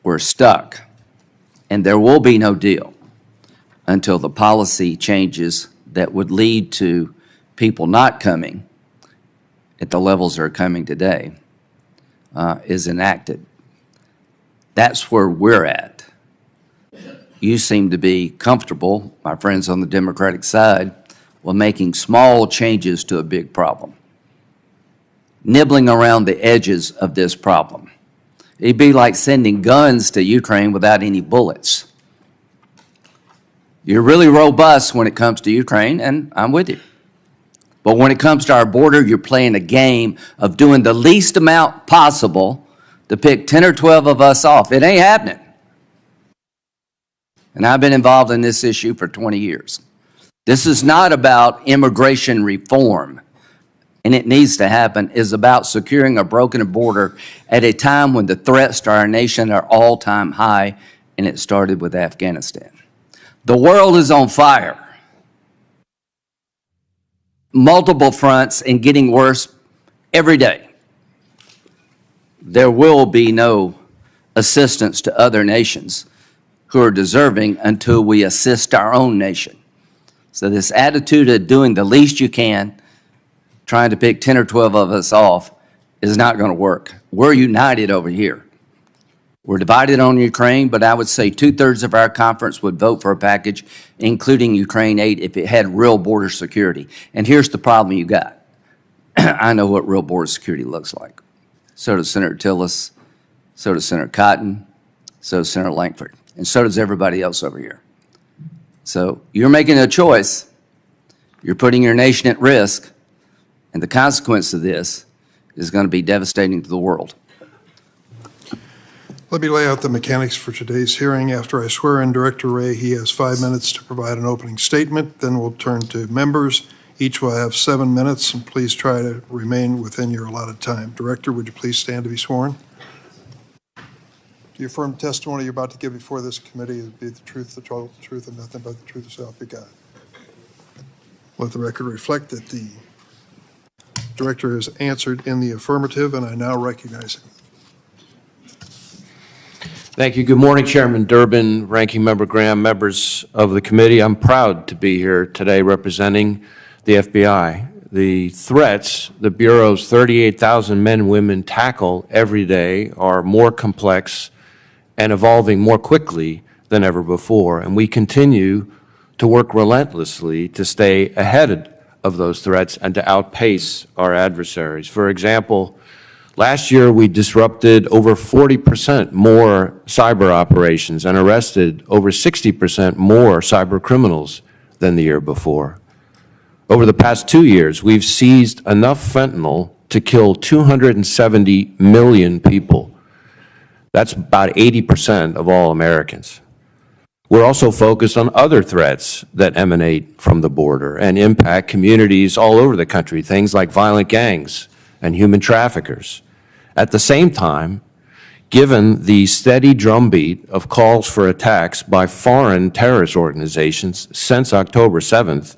we're stuck, and there will be no deal until the policy changes that would lead to people not coming at the levels they're coming today is enacted. That's where we're at. You seem to be comfortable, my friends on the Democratic side, with making small changes to a big problem, nibbling around the edges of this problem. It'd be like sending guns to Ukraine without any bullets. You're really robust when it comes to Ukraine, and I'm with you. But when it comes to our border, you're playing a game of doing the least amount possible to pick 10 or 12 of us off. It ain't happening. And I've been involved in this issue for 20 years. This is not about immigration reform, and it needs to happen. It's about securing a broken border at a time when the threats to our nation are all-time high, and it started with Afghanistan. The world is on fire. Multiple fronts and getting worse every day. There will be no assistance to other nations who are deserving until we assist our own nation. So this attitude of doing the least you can, trying to pick 10 or 12 of us off, is not going to work. We're united over here. We're divided on Ukraine, but I would say 2/3 of our conference would vote for a package, including Ukraine aid, if it had real border security. And here's the problem you got. I know what real border security looks like. So does Senator Tillis, so does Senator Cotton, so does Senator Lankford, and so does everybody else over here. So you're making a choice. You're putting your nation at risk, and the consequence of this is going to be devastating to the world. Let me lay out the mechanics for today's hearing. After I swear in Director Wray, he has 5 minutes to provide an opening statement. Then we'll turn to members. Each will have 7 minutes, and please try to remain within your allotted time. Director, would you please stand to be sworn? Do you affirm the testimony you're about to give before this committee is be the truth, the total truth, and nothing but the truth, so help you God? Let the record reflect that the Director has answered in the affirmative, and I now recognize him. Thank you. Good morning, Chairman Durbin, Ranking Member Graham, members of the committee. I'm proud to be here today representing the FBI. The threats the Bureau's 38,000 men and women tackle every day are more complex and evolving more quickly than ever before, and we continue to work relentlessly to stay ahead of those threats and to outpace our adversaries. For example, last year, we disrupted over 40% more cyber operations and arrested over 60% more cyber criminals than the year before. Over the past 2 years, we've seized enough fentanyl to kill 270 million people. That's about 80% of all Americans. We're also focused on other threats that emanate from the border and impact communities all over the country, things like violent gangs and human traffickers. At the same time, given the steady drumbeat of calls for attacks by foreign terrorist organizations since October 7th,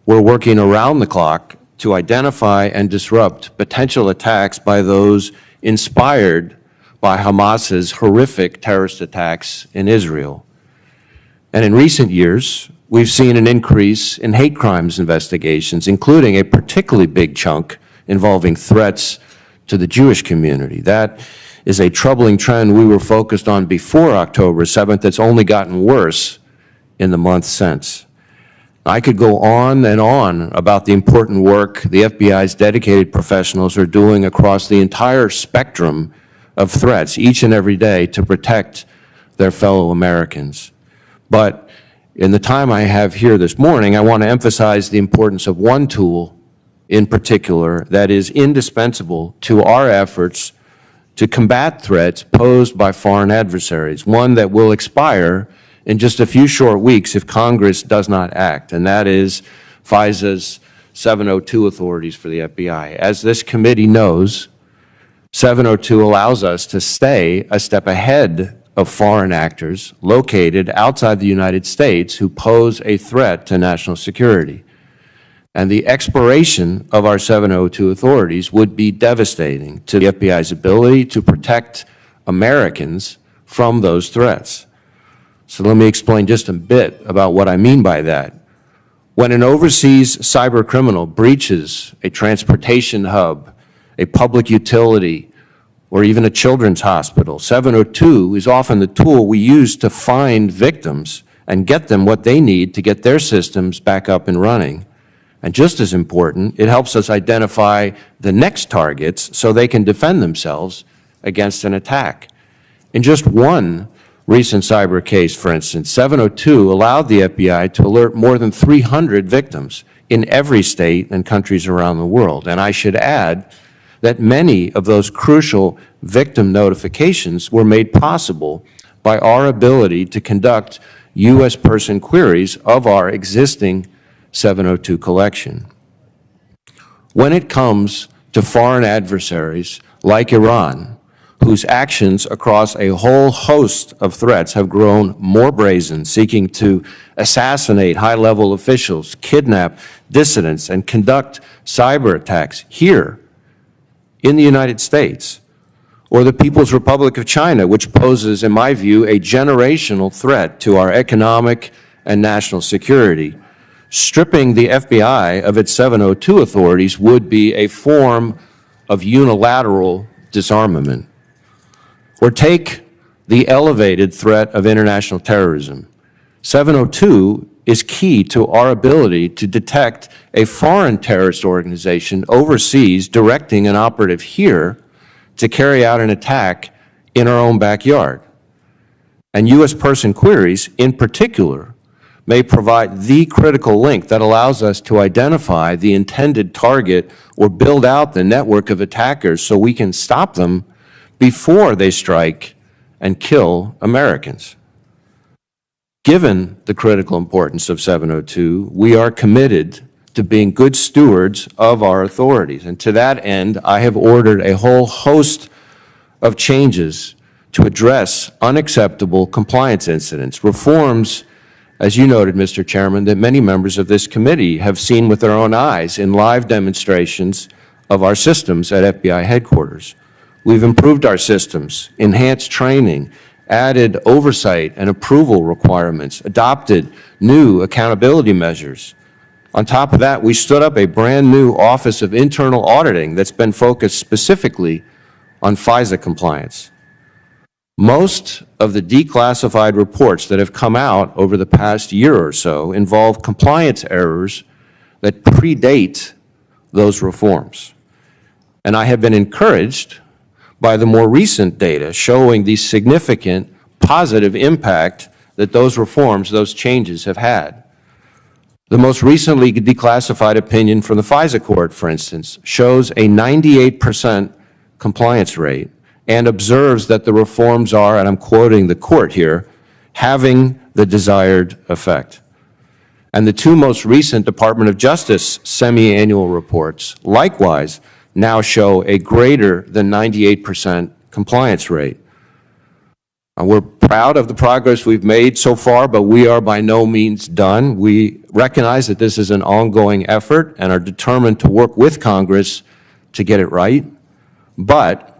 we're working around the clock to identify and disrupt potential attacks by those inspired by Hamas's horrific terrorist attacks in Israel. And in recent years, we've seen an increase in hate crimes investigations, including a particularly big chunk involving threats to the Jewish community. That is a troubling trend we were focused on before October 7th. That's only gotten worse in the months since. I could go on and on about the important work the FBI's dedicated professionals are doing across the entire spectrum of threats each and every day to protect their fellow Americans. But in the time I have here this morning, I want to emphasize the importance of one tool in particular that is indispensable to our efforts to combat threats posed by foreign adversaries, one that will expire in just a few short weeks if Congress does not act, and that is FISA's 702 authorities for the FBI. As this committee knows, 702 allows us to stay a step ahead of foreign actors located outside the United States who pose a threat to national security. And the expiration of our 702 authorities would be devastating to the FBI's ability to protect Americans from those threats. So let me explain just a bit about what I mean by that. When an overseas cyber criminal breaches a transportation hub, a public utility, or even a children's hospital, 702 is often the tool we use to find victims and get them what they need to get their systems back up and running. And just as important, it helps us identify the next targets so they can defend themselves against an attack. In just one recent cyber case, for instance, 702 allowed the FBI to alert more than 300 victims in every state and countries around the world. And I should add that many of those crucial victim notifications were made possible by our ability to conduct U.S. person queries of our existing 702 collection. When it comes to foreign adversaries like Iran, whose actions across a whole host of threats have grown more brazen, seeking to assassinate high-level officials, kidnap dissidents, and conduct cyber attacks here in the United States, or the People's Republic of China, which poses, in my view, a generational threat to our economic and national security, stripping the FBI of its 702 authorities would be a form of unilateral disarmament. Or take the elevated threat of international terrorism. 702 is key to our ability to detect a foreign terrorist organization overseas directing an operative here to carry out an attack in our own backyard. And U.S. person queries, in particular, may provide the critical link that allows us to identify the intended target or build out the network of attackers so we can stop them before they strike and kill Americans. Given the critical importance of 702, we are committed to being good stewards of our authorities. And to that end, I have ordered a whole host of changes to address unacceptable compliance incidents, reforms, as you noted, Mr. Chairman, that many members of this committee have seen with their own eyes in live demonstrations of our systems at FBI headquarters. We've improved our systems, enhanced training, added oversight and approval requirements, adopted new accountability measures. On top of that, we stood up a brand new Office of Internal Auditing that's been focused specifically on FISA compliance. Most of the declassified reports that have come out over the past year or so involve compliance errors that predate those reforms. And I have been encouraged by the more recent data showing the significant positive impact that those reforms, those changes have had. The most recently declassified opinion from the FISA court, for instance, shows a 98% compliance rate and observes that the reforms are, and I'm quoting the court here, having the desired effect. And the two most recent Department of Justice semi-annual reports likewise now show a greater than 98% compliance rate. We're proud of the progress we've made so far, but we are by no means done. We recognize that this is an ongoing effort and are determined to work with Congress to get it right. But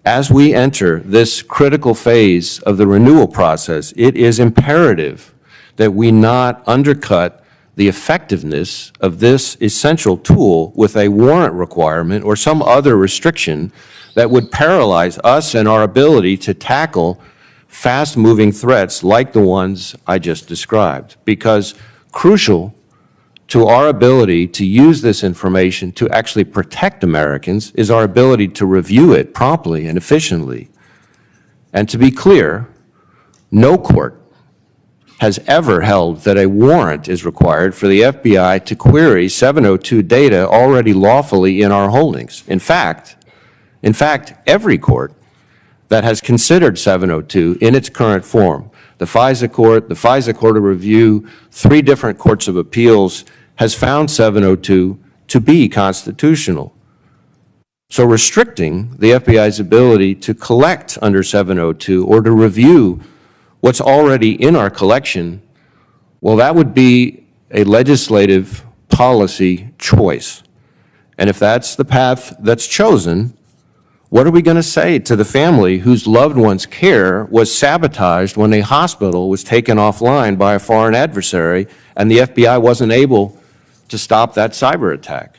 as we enter this critical phase of the renewal process, it is imperative that we not undercut the effectiveness of this essential tool with a warrant requirement or some other restriction that would paralyze us and our ability to tackle fast-moving threats like the ones I just described. Because crucial to our ability to use this information to actually protect Americans is our ability to review it promptly and efficiently. And to be clear, no court has ever held that a warrant is required for the FBI to query 702 data already lawfully in our holdings. In fact, every court that has considered 702 in its current form, the FISA Court of Review, 3 different courts of appeals, has found 702 to be constitutional. So restricting the FBI's ability to collect under 702 or to review what's already in our collection, well, that would be a legislative policy choice. And if that's the path that's chosen, What are we going to say to the family whose loved one's care was sabotaged when a hospital was taken offline by a foreign adversary and the FBI wasn't able to stop that cyber attack?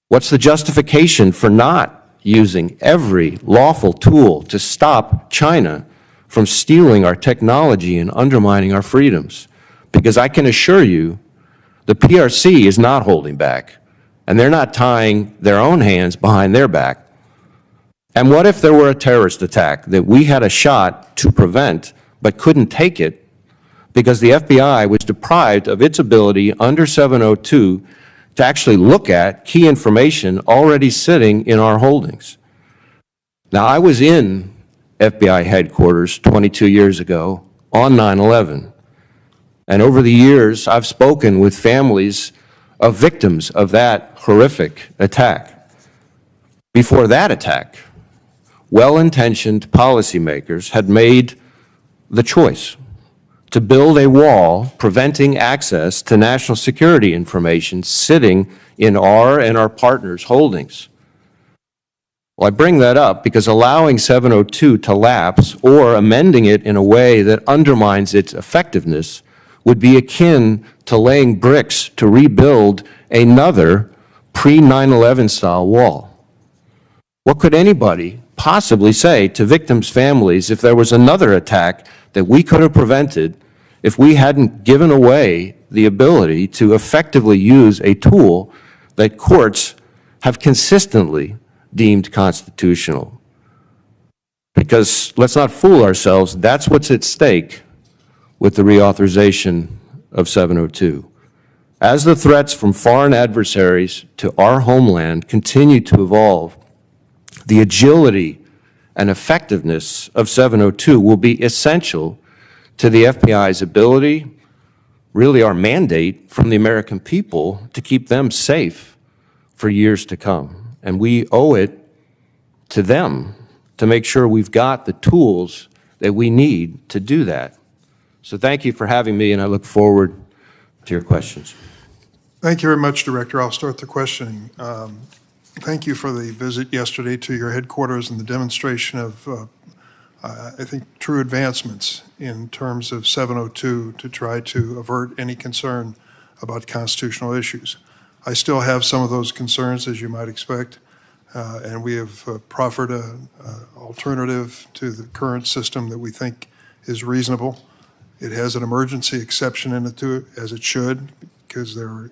What's the justification for not using every lawful tool to stop China from stealing our technology and undermining our freedoms? Because I can assure you, the PRC is not holding back, and they're not tying their own hands behind their back. And what if there were a terrorist attack that we had a shot to prevent but couldn't take it because the FBI was deprived of its ability under 702 to actually look at key information already sitting in our holdings? Now, I was in FBI headquarters 22 years ago on 9/11, and over the years, I've spoken with families of victims of that horrific attack. Before that attack, well-intentioned policymakers had made the choice to build a wall preventing access to national security information sitting in our and our partners' holdings. Well, I bring that up because allowing 702 to lapse or amending it in a way that undermines its effectiveness would be akin to laying bricks to rebuild another pre-9/11 style wall. What could anybody possibly say to victims' families if there was another attack that we could have prevented if we hadn't given away the ability to effectively use a tool that courts have consistently deemed constitutional? Because let's not fool ourselves, that's what's at stake with the reauthorization of 702. As the threats from foreign adversaries to our homeland continue to evolve, the agility and effectiveness of 702 will be essential to the FBI's ability, really our mandate from the American people, to keep them safe for years to come. And we owe it to them to make sure we've got the tools that we need to do that. So thank you for having me, and I look forward to your questions. Thank you very much, Director. I'll start the questioning. Thank you for the visit yesterday to your headquarters and the demonstration of, I think, true advancements in terms of 702 to try to avert any concern about constitutional issues. I still have some of those concerns, as you might expect, and we have proffered an alternative to the current system that we think is reasonable. It has an emergency exception in it to it, as it should, because there are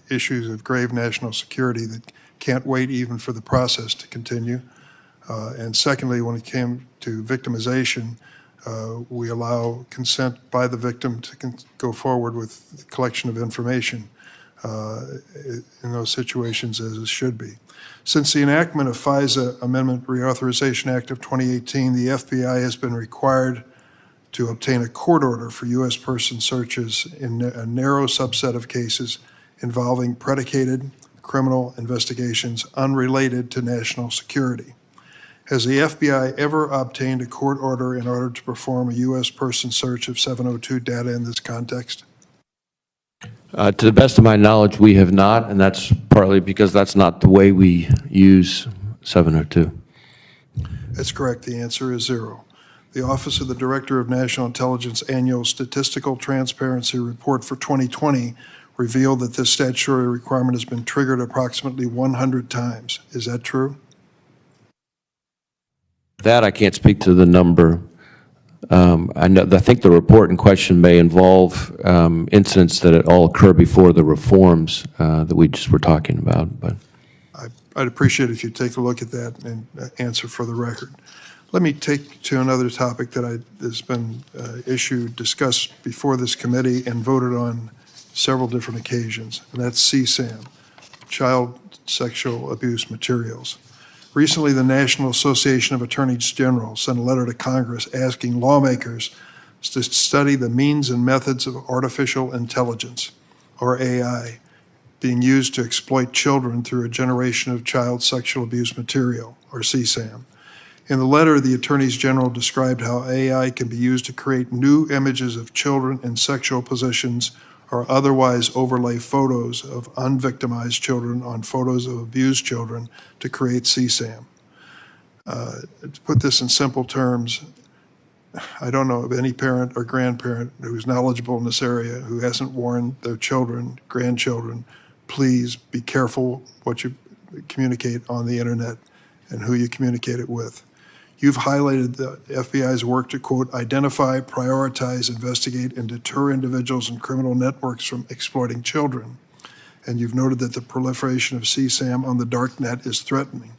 issues of grave national security that can't wait even for the process to continue. And secondly, when it came to victimization, we allow consent by the victim to go forward with the collection of information in those situations, as it should be. Since the enactment of FISA Amendment Reauthorization Act of 2018, the FBI has been required to obtain a court order for U.S. person searches in a narrow subset of cases involving predicated criminal investigations unrelated to national security. Has the FBI ever obtained a court order in order to perform a U.S. person search of 702 data in this context? To the best of my knowledge, we have not, and that's partly because that's not the way we use 702. That's correct. The answer is 0. The Office of the Director of National Intelligence Annual Statistical Transparency Report for 2020 revealed that this statutory requirement has been triggered approximately 100 times. Is that true? That I can't speak to the number. I think the report in question may involve incidents that all occur before the reforms that we just were talking about. But I'd appreciate it if you take a look at that and answer for the record. Let me take to another topic that has been discussed before this committee and voted on several different occasions, and that's CSAM, Child Sexual Abuse Materials. Recently, the National Association of Attorneys General sent a letter to Congress asking lawmakers to study the means and methods of artificial intelligence, or AI, being used to exploit children through a generation of child sexual abuse material, or CSAM. In the letter, the attorneys general described how AI can be used to create new images of children in sexual positions or otherwise overlay photos of unvictimized children on photos of abused children to create CSAM. To put this in simple terms, I don't know of any parent or grandparent who's knowledgeable in this area who hasn't warned their children, grandchildren, please be careful what you communicate on the internet and who you communicate it with. You've highlighted the FBI's work to, quote, identify, prioritize, investigate, and deter individuals and criminal networks from exploiting children. And you've noted that the proliferation of CSAM on the dark net is threatening.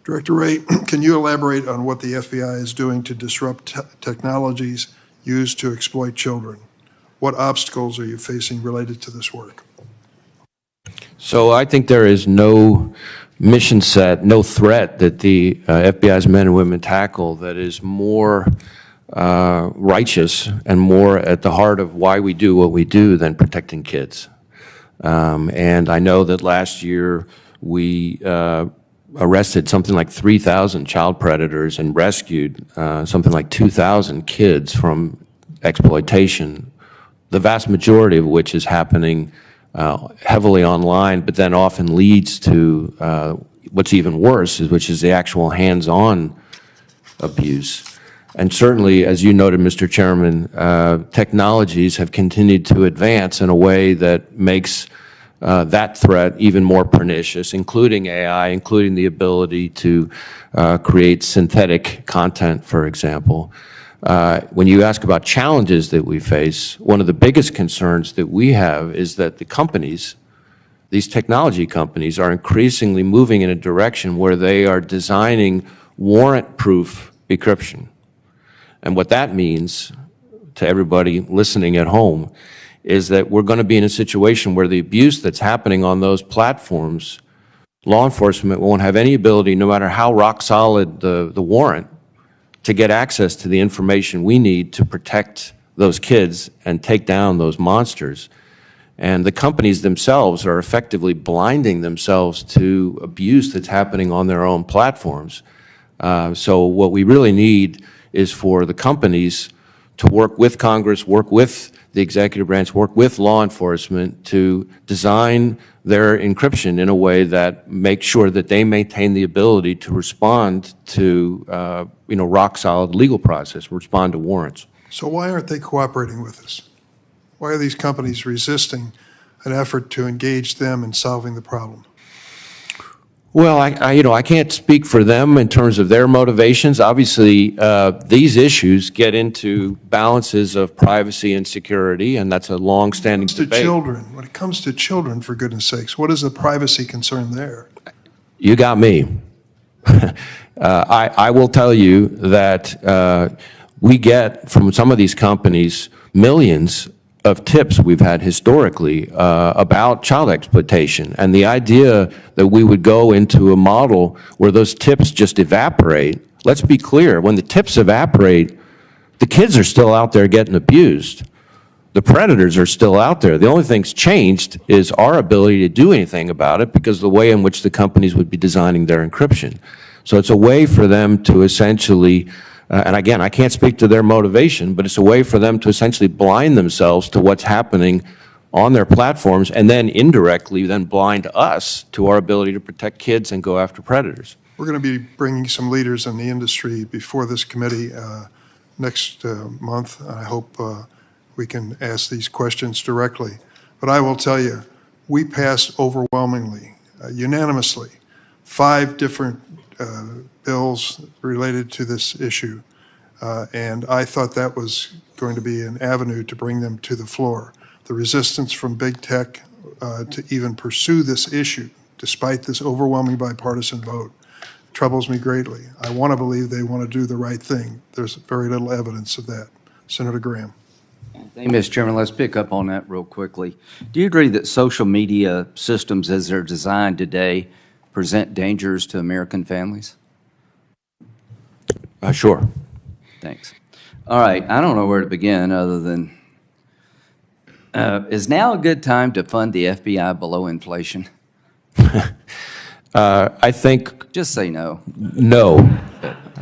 Director Wray, can you elaborate on what the FBI is doing to disrupt technologies used to exploit children? What obstacles are you facing related to this work? So I think there is no mission set, no threat that the FBI's men and women tackle that is more righteous and more at the heart of why we do what we do than protecting kids. And I know that last year we arrested something like 3,000 child predators and rescued something like 2,000 kids from exploitation, the vast majority of which is happening heavily online, but then often leads to what's even worse, which is the actual hands-on abuse. And certainly, as you noted, Mr. Chairman, technologies have continued to advance in a way that makes that threat even more pernicious, including AI, including the ability to create synthetic content, for example. When you ask about challenges that we face, one of the biggest concerns that we have is that the companies, these technology companies, are increasingly moving in a direction where they are designing warrant-proof encryption. And what that means to everybody listening at home is that we're going to be in a situation where the abuse that's happening on those platforms, law enforcement won't have any ability, no matter how rock solid the warrant, to get access to the information we need to protect those kids and take down those monsters. And the companies themselves are effectively blinding themselves to abuse that's happening on their own platforms. So what we really need is for the companies to work with Congress, work with the executive branch, work with law enforcement to design their encryption in a way that makes sure that they maintain the ability to respond to, rock-solid legal process, respond to warrants. So why aren't they cooperating with us? Why are these companies resisting an effort to engage them in solving the problem? Well, I can't speak for them in terms of their motivations. Obviously, these issues get into balances of privacy and security, and that's a long-standing debate. When it comes to children, for goodness sakes, what is the privacy concern there? You got me. I will tell you that we get from some of these companies millions of tips we've had historically about child exploitation. And the idea that we would go into a model where those tips just evaporate, let's be clear, when the tips evaporate, the kids are still out there getting abused. The predators are still out there. The only thing's changed is our ability to do anything about it because of the way in which the companies would be designing their encryption. So it's a way for them to essentially and again, I can't speak to their motivation, but it's a way for them to essentially blind themselves to what's happening on their platforms and then indirectly then blind us to our ability to protect kids and go after predators. We're going to be bringing some leaders in the industry before this committee next month. I hope we can ask these questions directly. But I will tell you, we passed overwhelmingly, unanimously, 5 different bills related to this issue, and I thought that was going to be an avenue to bring them to the floor. The resistance from big tech to even pursue this issue, despite this overwhelming bipartisan vote, troubles me greatly. I want to believe they want to do the right thing. There's very little evidence of that. Senator Graham. Thank you, Mr. Chairman. Let's pick up on that real quickly. Do you agree that social media systems as they're designed today present dangers to American families? Sure. Thanks. All right, I don't know where to begin other than, is now a good time to fund the FBI below inflation? I think Just say no. no.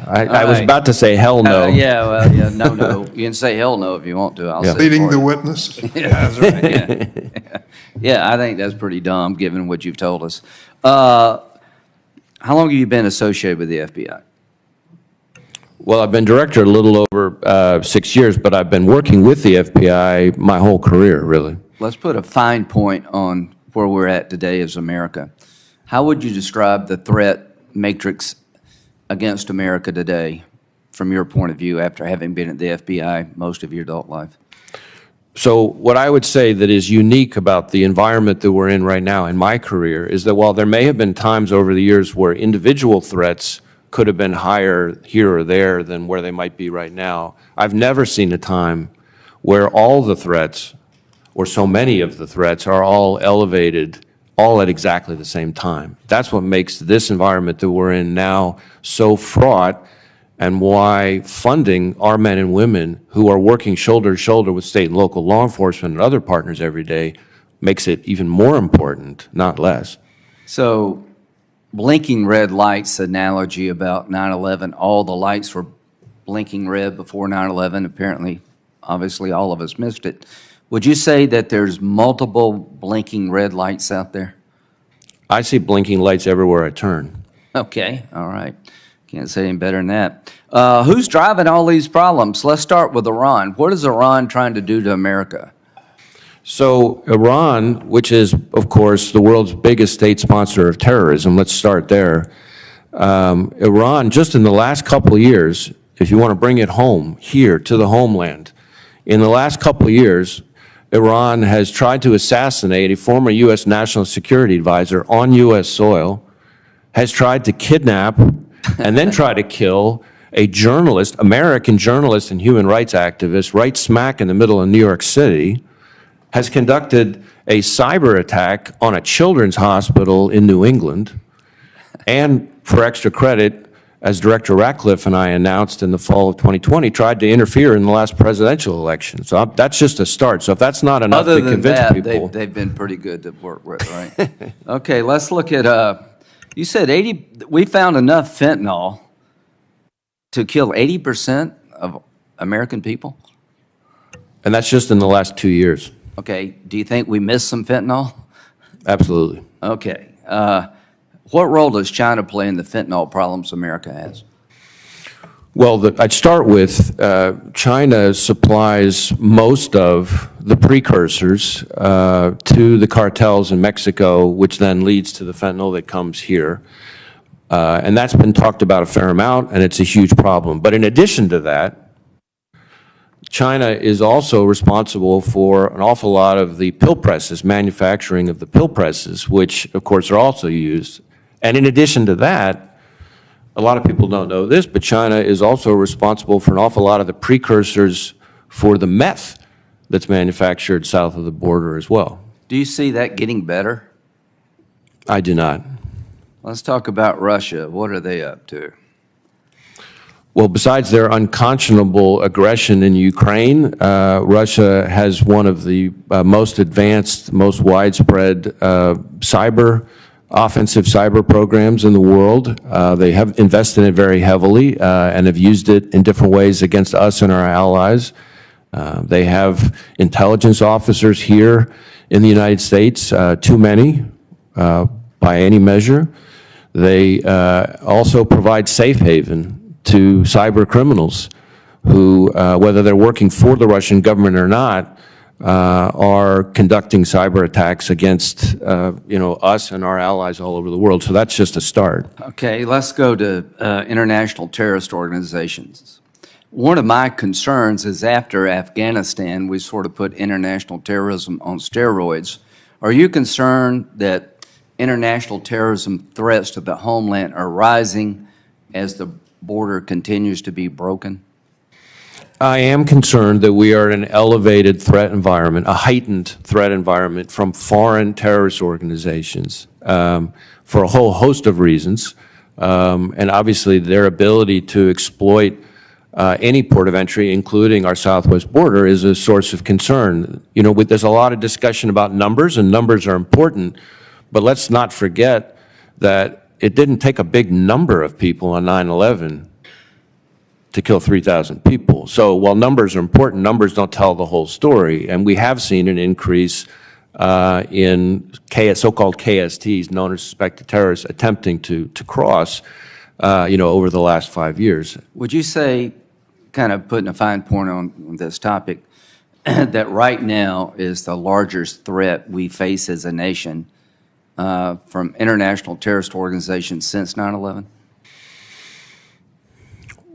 I was about to say hell no. No. You can say hell no if you want to. I'll say Leading for the you. witness. Yeah, that's right. Yeah, I think that's pretty dumb, given what you've told us. How long have you been associated with the FBI? Well, I've been director a little over 6 years, but I've been working with the FBI my whole career, really. Let's put a fine point on where we're at today as America. How would you describe the threat matrix against America today from your point of view after having been at the FBI most of your adult life? So what I would say that is unique about the environment that we're in right now in my career is that while there may have been times over the years where individual threats could have been higher here or there than where they might be right now, I've never seen a time where all the threats, or so many of the threats, are all elevated all at exactly the same time. That's what makes this environment that we're in now so fraught, and why funding our men and women who are working shoulder to shoulder with state and local law enforcement and other partners every day makes it even more important, not less. So, blinking red lights analogy about 9/11, all the lights were blinking red before 9/11. Apparently, obviously, all of us missed it. Would you say that there's multiple blinking red lights out there? I see blinking lights everywhere I turn. Okay, all right. Can't say any better than that. Who's driving all these problems? Let's start with Iran. What is Iran trying to do to America? So Iran, which is, of course, the world's biggest state sponsor of terrorism, let's start there. Iran, just in the last couple of years, if you want to bring it home, here to the homeland, in the last couple of years, Iran has tried to assassinate a former U.S. national security advisor on U.S. soil, has tried to kidnap and then try to kill a journalist, American journalist and human rights activist, right smack in the middle of New York City, has conducted a cyber attack on a children's hospital in New England, and for extra credit, as Director Ratcliffe and I announced in the fall of 2020, tried to interfere in the last presidential election. So that's just a start. So if that's not enough Other to than convince that, people. they've been pretty good to work with, right? Okay, let's look at, you said we found enough fentanyl to kill 80% of American people? And that's just in the last 2 years. Okay, do you think we missed some fentanyl? Absolutely. Okay. What role does China play in the fentanyl problems America has? Well, I'd start with China supplies most of the precursors to the cartels in Mexico, which then leads to the fentanyl that comes here. And that's been talked about a fair amount, and it's a huge problem. But in addition to that, China is also responsible for an awful lot of the pill presses, manufacturing of the pill presses, which, of course, are also used. And in addition to that, a lot of people don't know this, but China is also responsible for an awful lot of the precursors for the meth that's manufactured south of the border as well. Do you see that getting better? I do not. Let's talk about Russia. What are they up to? Well, besides their unconscionable aggression in Ukraine, Russia has one of the most advanced, most widespread offensive cyber programs in the world. They have invested in it very heavily and have used it in different ways against us and our allies. They have intelligence officers here in the United States, too many by any measure. They also provide safe haven to cyber criminals who, whether they're working for the Russian government or not, are conducting cyber attacks against us and our allies all over the world. So that's just a start. Okay, let's go to international terrorist organizations. One of my concerns is after Afghanistan, we sort of put international terrorism on steroids. Are you concerned that international terrorism threats to the homeland are rising as the border continues to be broken? I am concerned that we are in an elevated threat environment, a heightened threat environment from foreign terrorist organizations for a whole host of reasons. And obviously their ability to exploit any port of entry, including our southwest border, is a source of concern. You know, there's a lot of discussion about numbers, and numbers are important, but let's not forget that it didn't take a big number of people on 9/11 to kill 3,000 people. So while numbers are important, numbers don't tell the whole story. And we have seen an increase in so-called KSTs, known as suspected terrorists, attempting to cross. over the last 5 years. Would you say, kind of putting a fine point on this topic, that right now is the largest threat we face as a nation from international terrorist organizations since 9/11?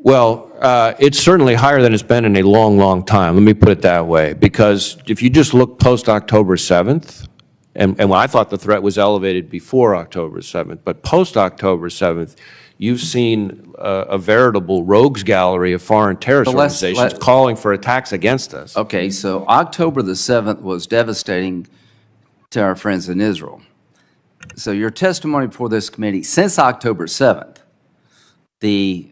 Well, it's certainly higher than it's been in a long, long time. Let me put it that way. Because if you just look post-October 7th, and I thought the threat was elevated before October 7th, but post-October 7th, you've seen a veritable rogues gallery of foreign terrorist But let's- organizations calling for attacks against us. Okay, so October the 7th was devastating to our friends in Israel. So your testimony before this committee, since October 7th, the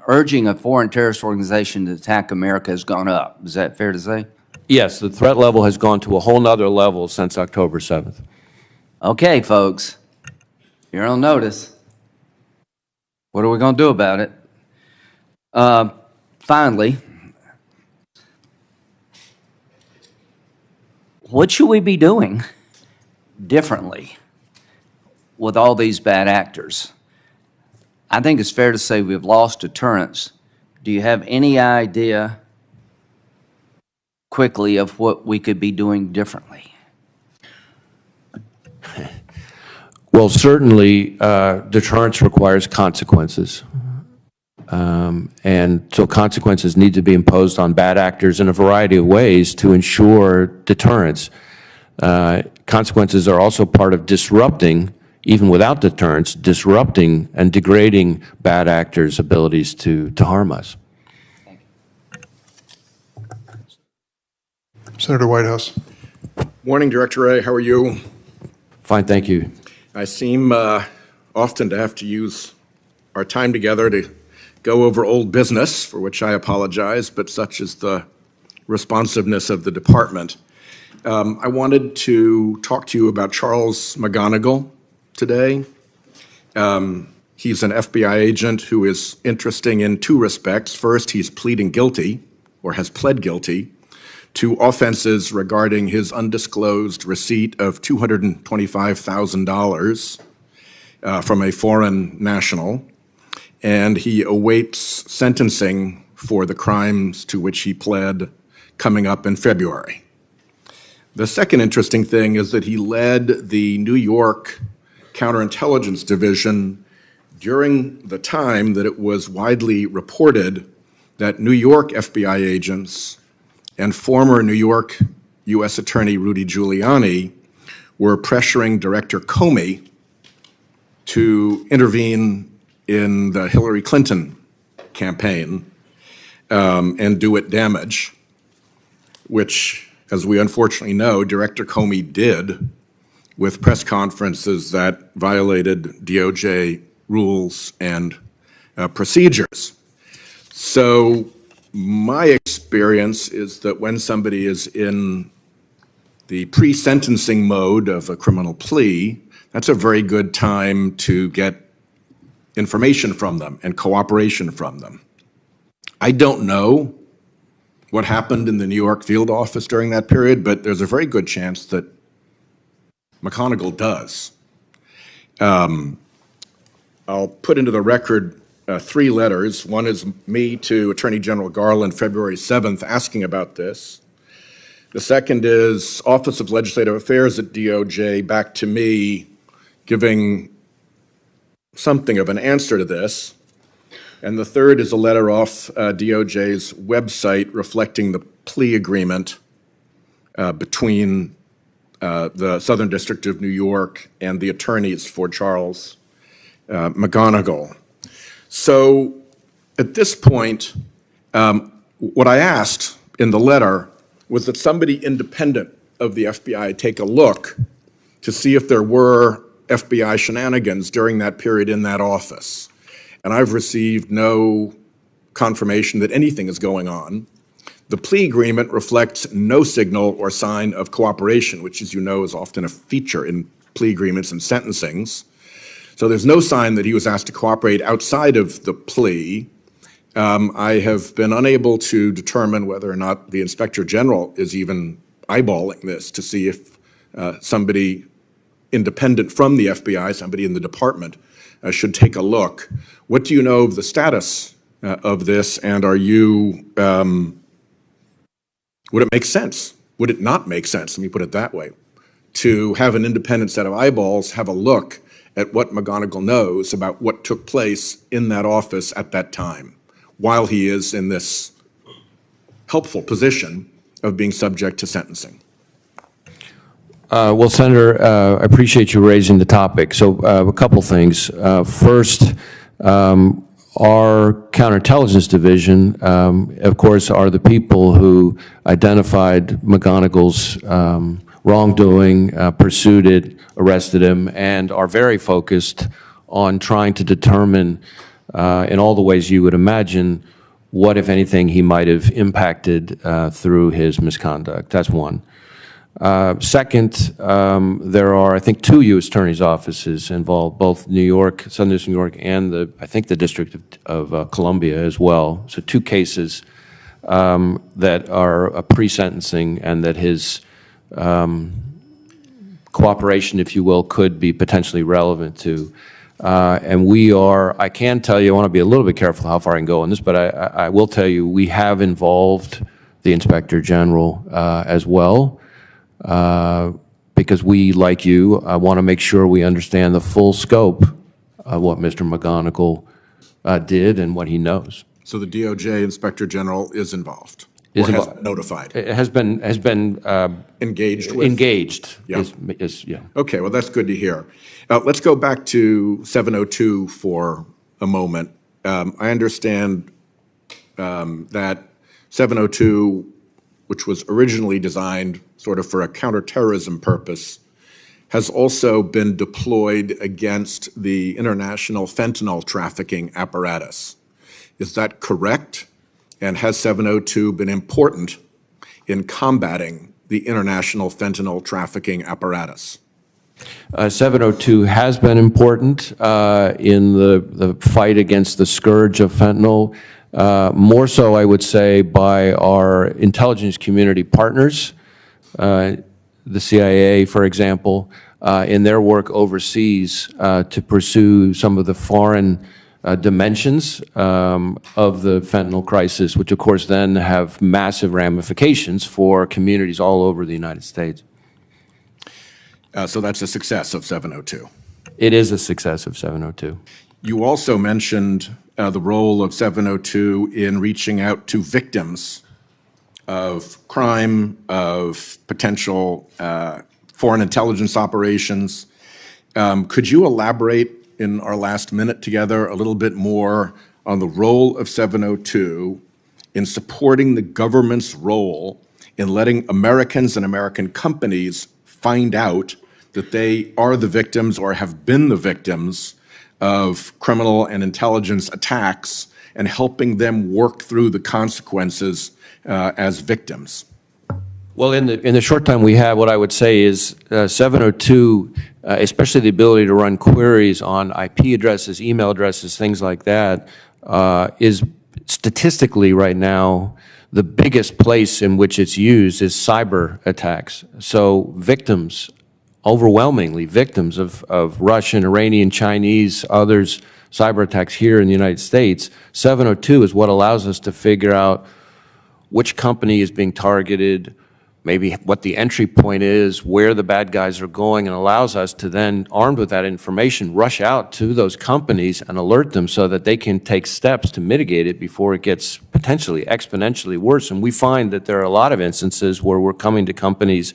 urging a foreign terrorist organization to attack America has gone up. Is that fair to say? Yes, the threat level has gone to a whole nother level since October 7th. Okay, folks, you're on notice. What are we going to do about it? Finally, what should we be doing differently with all these bad actors? I think it's fair to say we've lost deterrence. Do you have any idea quickly of what we could be doing differently? Well, certainly, deterrence requires consequences. And so consequences need to be imposed on bad actors in a variety of ways to ensure deterrence. Consequences are also part of disrupting, even without deterrence, disrupting and degrading bad actors' abilities to harm us. Senator Whitehouse. Morning, Director Wray. How are you? Fine, thank you. I seem often to have to use our time together to go over old business, for which I apologize, but such is the responsiveness of the department. I wanted to talk to you about Charles McGonigal today. He's an FBI agent who is interesting in two respects. First, he's pleading guilty, or has pled guilty, to offenses regarding his undisclosed receipt of $225,000 from a foreign national, and he awaits sentencing for the crimes to which he pled coming up in February. The second interesting thing is that he led the New York Counterintelligence Division during the time that it was widely reported that New York FBI agents and former New York U.S. Attorney Rudy Giuliani were pressuring Director Comey to intervene in the Hillary Clinton campaign and do it damage, which, as we unfortunately know, Director Comey did with press conferences that violated DOJ rules and procedures. So my experience is that when somebody is in the pre-sentencing mode of a criminal plea, that's a very good time to get information from them and cooperation from them. I don't know what happened in the New York field office during that period, but there's a very good chance that McGonigal does. I'll put into the record 3 letters. One is me to Attorney General Garland, February 7th, asking about this. The second is Office of Legislative Affairs at DOJ back to me, giving something of an answer to this. And the third is a letter off DOJ's website reflecting the plea agreement between the Southern District of New York and the attorneys for Charles McGonigal. So at this point, what I asked in the letter was that somebody independent of the FBI take a look to see if there were FBI shenanigans during that period in that office. And I've received no confirmation that anything is going on. The plea agreement reflects no signal or sign of cooperation, which, as you know, is often a feature in plea agreements and sentencings. So there's no sign that he was asked to cooperate outside of the plea. I have been unable to determine whether or not the Inspector General is even eyeballing this to see if somebody independent from the FBI, somebody in the department, should take a look. What do you know of the status of this, and are you, would it make sense? Would it not make sense, let me put it that way, to have an independent set of eyeballs have a look at what McGonigal knows about what took place in that office at that time, while he is in this helpful position of being subject to sentencing? Well, Senator, I appreciate you raising the topic. So a couple things. First, our counterintelligence division, of course, are the people who identified McGonigal's wrongdoing, pursued it, arrested him, and are very focused on trying to determine, in all the ways you would imagine, what, if anything, he might have impacted through his misconduct. That's one. Second, there are, I think, 2 U.S. Attorney's offices involved, both New York, Southern District of New York, and I think the District of Columbia as well. So 2 cases that are pre-sentencing, and that his cooperation, if you will, could be potentially relevant to. And we are, I can tell you, I want to be a little bit careful how far I can go on this, but I will tell you, we have involved the Inspector General as well. Because we, like you, want to make sure we understand the full scope of what Mr. McGonigal did and what he knows. So the DOJ Inspector General is involved? Or has been notified? It has been Engaged with? engaged. Yeah. Yeah. Okay, well, that's good to hear. Let's go back to 702 for a moment. I understand that 702, which was originally designed sort of for a counterterrorism purpose, has also been deployed against the international fentanyl trafficking apparatus. Is that correct? And has 702 been important in combating the international fentanyl trafficking apparatus? 702 has been important in the fight against the scourge of fentanyl. More so, I would say, by our intelligence community partners, the CIA, for example, in their work overseas to pursue some of the foreign dimensions of the fentanyl crisis, which of course then have massive ramifications for communities all over the United States. So that's a success of 702. It is a success of 702. You also mentioned the role of 702 in reaching out to victims of crime, of potential foreign intelligence operations. Could you elaborate in our last minute together a little bit more on the role of 702 in supporting the government's role in letting Americans and American companies find out that they are the victims or have been the victims of criminal and intelligence attacks, and helping them work through the consequences as victims? Well, in the short time we have, what I would say is 702, especially the ability to run queries on IP addresses, email addresses, things like that, is statistically right now the biggest place in which it's used is cyber attacks. So victims, overwhelmingly victims of Russian, Iranian, Chinese, others, cyber attacks here in the United States, 702 is what allows us to figure out which company is being targeted, maybe what the entry point is, where the bad guys are going, and allows us to then, armed with that information, rush out to those companies and alert them so that they can take steps to mitigate it before it gets potentially exponentially worse. And we find that there are a lot of instances where we're coming to companies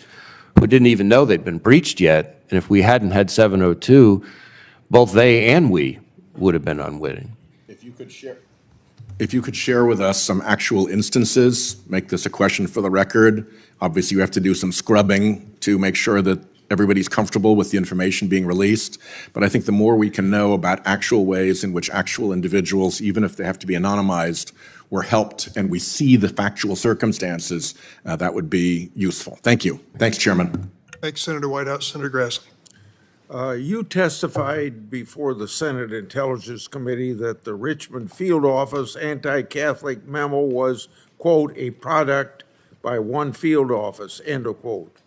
who didn't even know they'd been breached yet, and if we hadn't had 702, both they and we would have been unwitting. If you could share with us some actual instances, make this a question for the record. Obviously, you have to do some scrubbing to make sure that everybody's comfortable with the information being released. But I think the more we can know about actual ways in which actual individuals, even if they have to be anonymized, were helped, and we see the factual circumstances, that would be useful. Thank you. Thanks, Chairman. Thanks, Senator Whitehouse. Senator Grassley. You testified before the Senate Intelligence Committee that the Richmond Field Office anti-Catholic memo was, quote, a product by one field office, end of quote.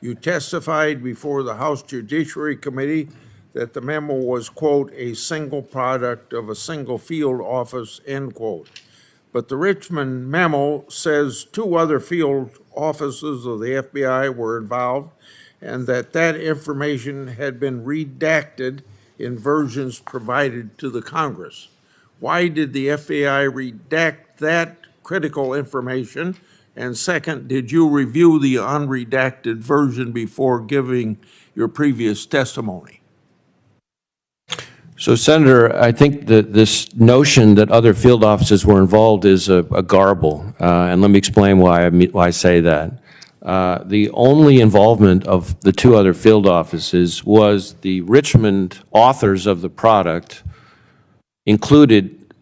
You testified before the House Judiciary Committee that the memo was, quote, a single product of a single field office, end quote. But the Richmond memo says 2 other field offices of the FBI were involved and that information had been redacted in versions provided to the Congress. Why did the FBI redact that critical information? And second, did you review the unredacted version before giving your previous testimony? So, Senator, I think that this notion that other field offices were involved is a garble, and let me explain why I say that. The only involvement of the 2 other field offices was the Richmond authors of the product included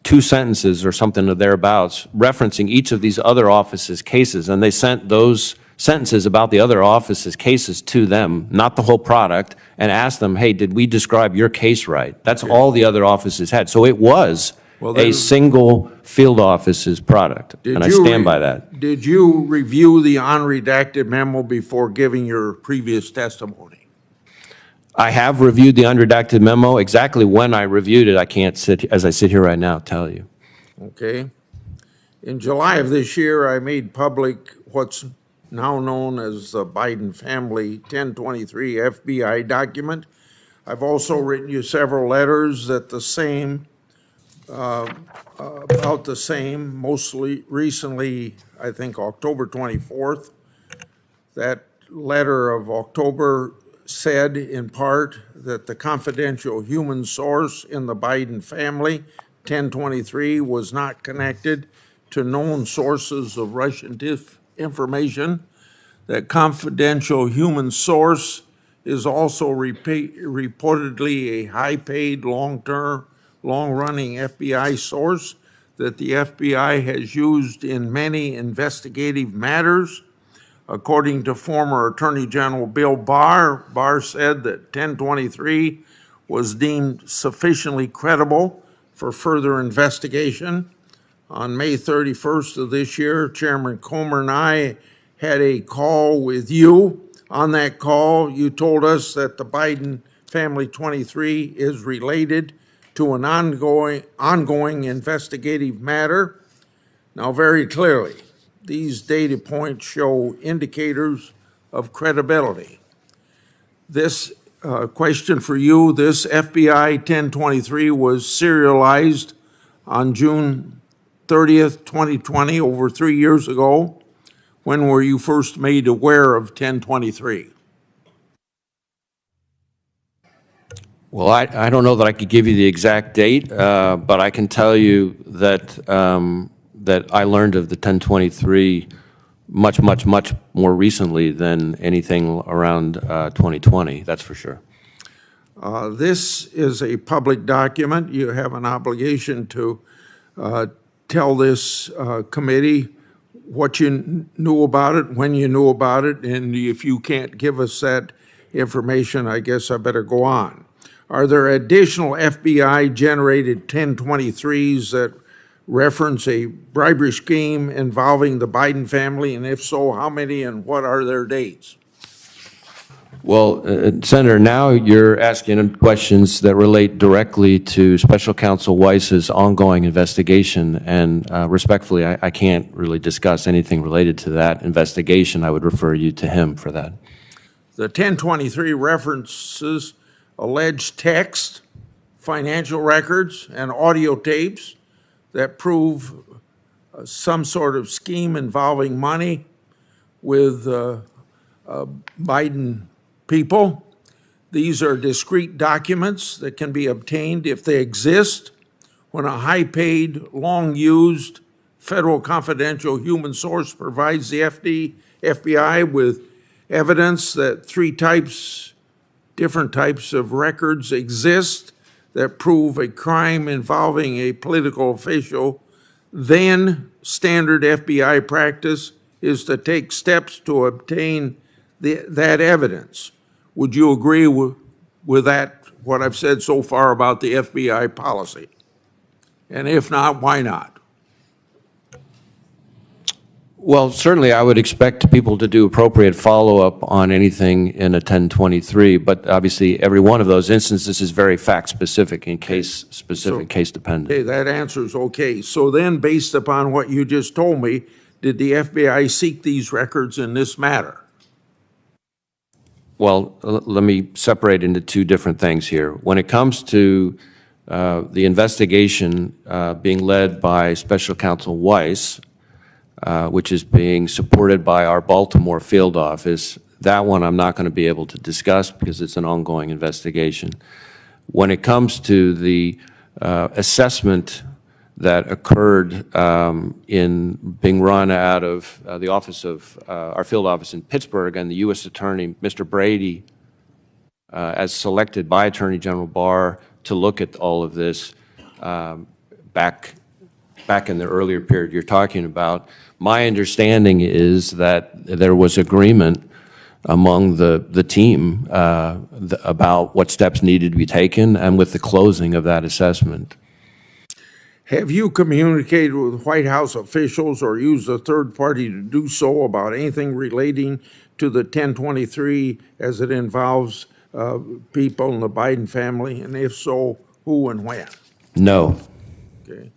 2 sentences or something or thereabouts referencing each of these other offices' cases, and they sent those sentences about the other offices' cases to them, not the whole product, and asked them, hey, did we describe your case right? That's all the other offices had. So it was a single field office's product, and I stand by that. Did you review the unredacted memo before giving your previous testimony? I have reviewed the unredacted memo. Exactly when I reviewed it, I can't as I sit here right now, tell you. Okay. In July of this year, I made public what's now known as the Biden family 1023 FBI document. I've also written you several letters that about the same, mostly recently, I think October 24th. That letter of October said in part that the confidential human source in the Biden family, 1023, was not connected to known sources of Russian information. That confidential human source is also reportedly a high-paid, long-term, long-running FBI source that the FBI has used in many investigative matters. According to former Attorney General Bill Barr, Barr said that 1023 was deemed sufficiently credible for further investigation. On May 31st of this year, Chairman Comer and I had a call with you. On that call, you told us that the Biden Family 23 is related to an ongoing investigative matter. Now, very clearly, these data points show indicators of credibility. This question for you, this FBI 1023 was serialized on June 30th, 2020, over 3 years ago. When were you first made aware of 1023? Well, I don't know that I could give you the exact date, but I can tell you that that I learned of the 1023 much more recently than anything around 2020, that's for sure. This is a public document. You have an obligation to tell this committee what you knew about it, when you knew about it, and if you can't give us that information, I guess I better go on. Are there additional FBI-generated 1023s that reference a bribery scheme involving the Biden family, and if so, how many and what are their dates? Well, Senator, now you're asking questions that relate directly to Special Counsel Weiss's ongoing investigation, and respectfully, I can't really discuss anything related to that investigation. I would refer you to him for that. The 1023 references alleged text, financial records, and audio tapes that prove some sort of scheme involving money with Biden people. These are discrete documents that can be obtained if they exist when a high-paid, long-used federal confidential human source provides the FBI with evidence that different types of records exist that prove a crime involving a political official. Then standard FBI practice is to take steps to obtain that evidence. Would you agree with that, what I've said so far about the FBI policy? And if not, why not? Well, certainly I would expect people to do appropriate follow-up on anything in a 1023, but obviously every one of those instances is very fact-specific and case-specific, case-dependent. Okay, that answer's okay. So then, based upon what you just told me, did the FBI seek these records in this matter? Well, let me separate into two different things here. When it comes to the investigation being led by Special Counsel Weiss, which is being supported by our Baltimore field office, that one I'm not going to be able to discuss because it's an ongoing investigation. When it comes to the assessment that occurred in being run out of the office of our field office in Pittsburgh, and the U.S. Attorney, Mr. Brady, as selected by Attorney General Barr to look at all of this back in the earlier period you're talking about, my understanding is that there was agreement among the team about what steps needed to be taken and with the closing of that assessment. Have you communicated with White House officials or used a third party to do so about anything relating to the 1023 as it involves people in the Biden family? And if so, who and when? No. Okay.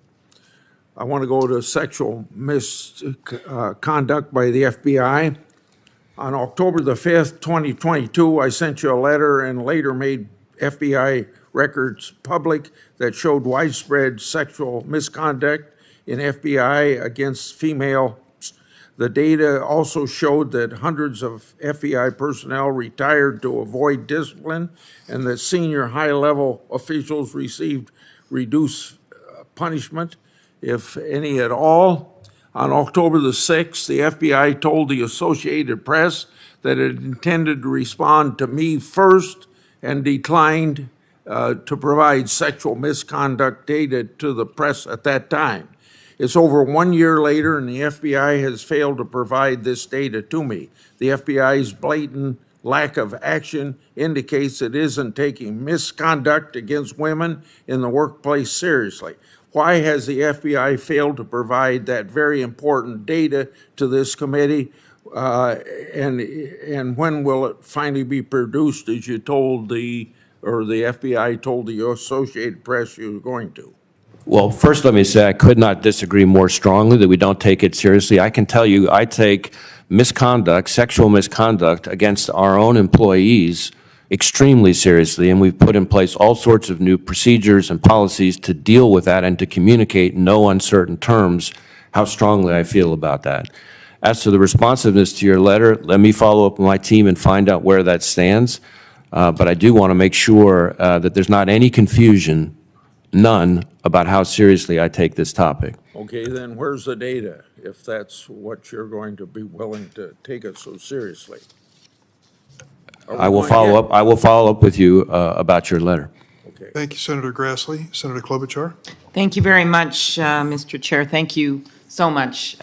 I want to go to sexual misconduct by the FBI. On October the 5th, 2022, I sent you a letter and later made FBI records public that showed widespread sexual misconduct in FBI against females. The data also showed that hundreds of FBI personnel retired to avoid discipline and that senior high-level officials received reduced punishment, if any at all. On October the 6th, the FBI told the Associated Press that it intended to respond to me first and declined to provide sexual misconduct data to the press at that time. It's over 1 year later, and the FBI has failed to provide this data to me. The FBI's blatant lack of action indicates it isn't taking misconduct against women in the workplace seriously. Why has the FBI failed to provide that very important data to this committee? And when will it finally be produced, as you told the FBI told the Associated Press you were going to? Well, first let me say I could not disagree more strongly that we don't take it seriously. I can tell you I take misconduct, sexual misconduct against our own employees extremely seriously, and we've put in place all sorts of new procedures and policies to deal with that and to communicate in no uncertain terms how strongly I feel about that. As to the responsiveness to your letter, let me follow up with my team and find out where that stands. But I do want to make sure that there's not any confusion, none, about how seriously I take this topic. Okay, then where's the data, if that's what you're going to be willing to take it so seriously? I will follow up. I will follow up with you about your letter. Okay. Thank you, Senator Grassley. Senator Klobuchar? Thank you very much, Mr. Chair. Thank you so much,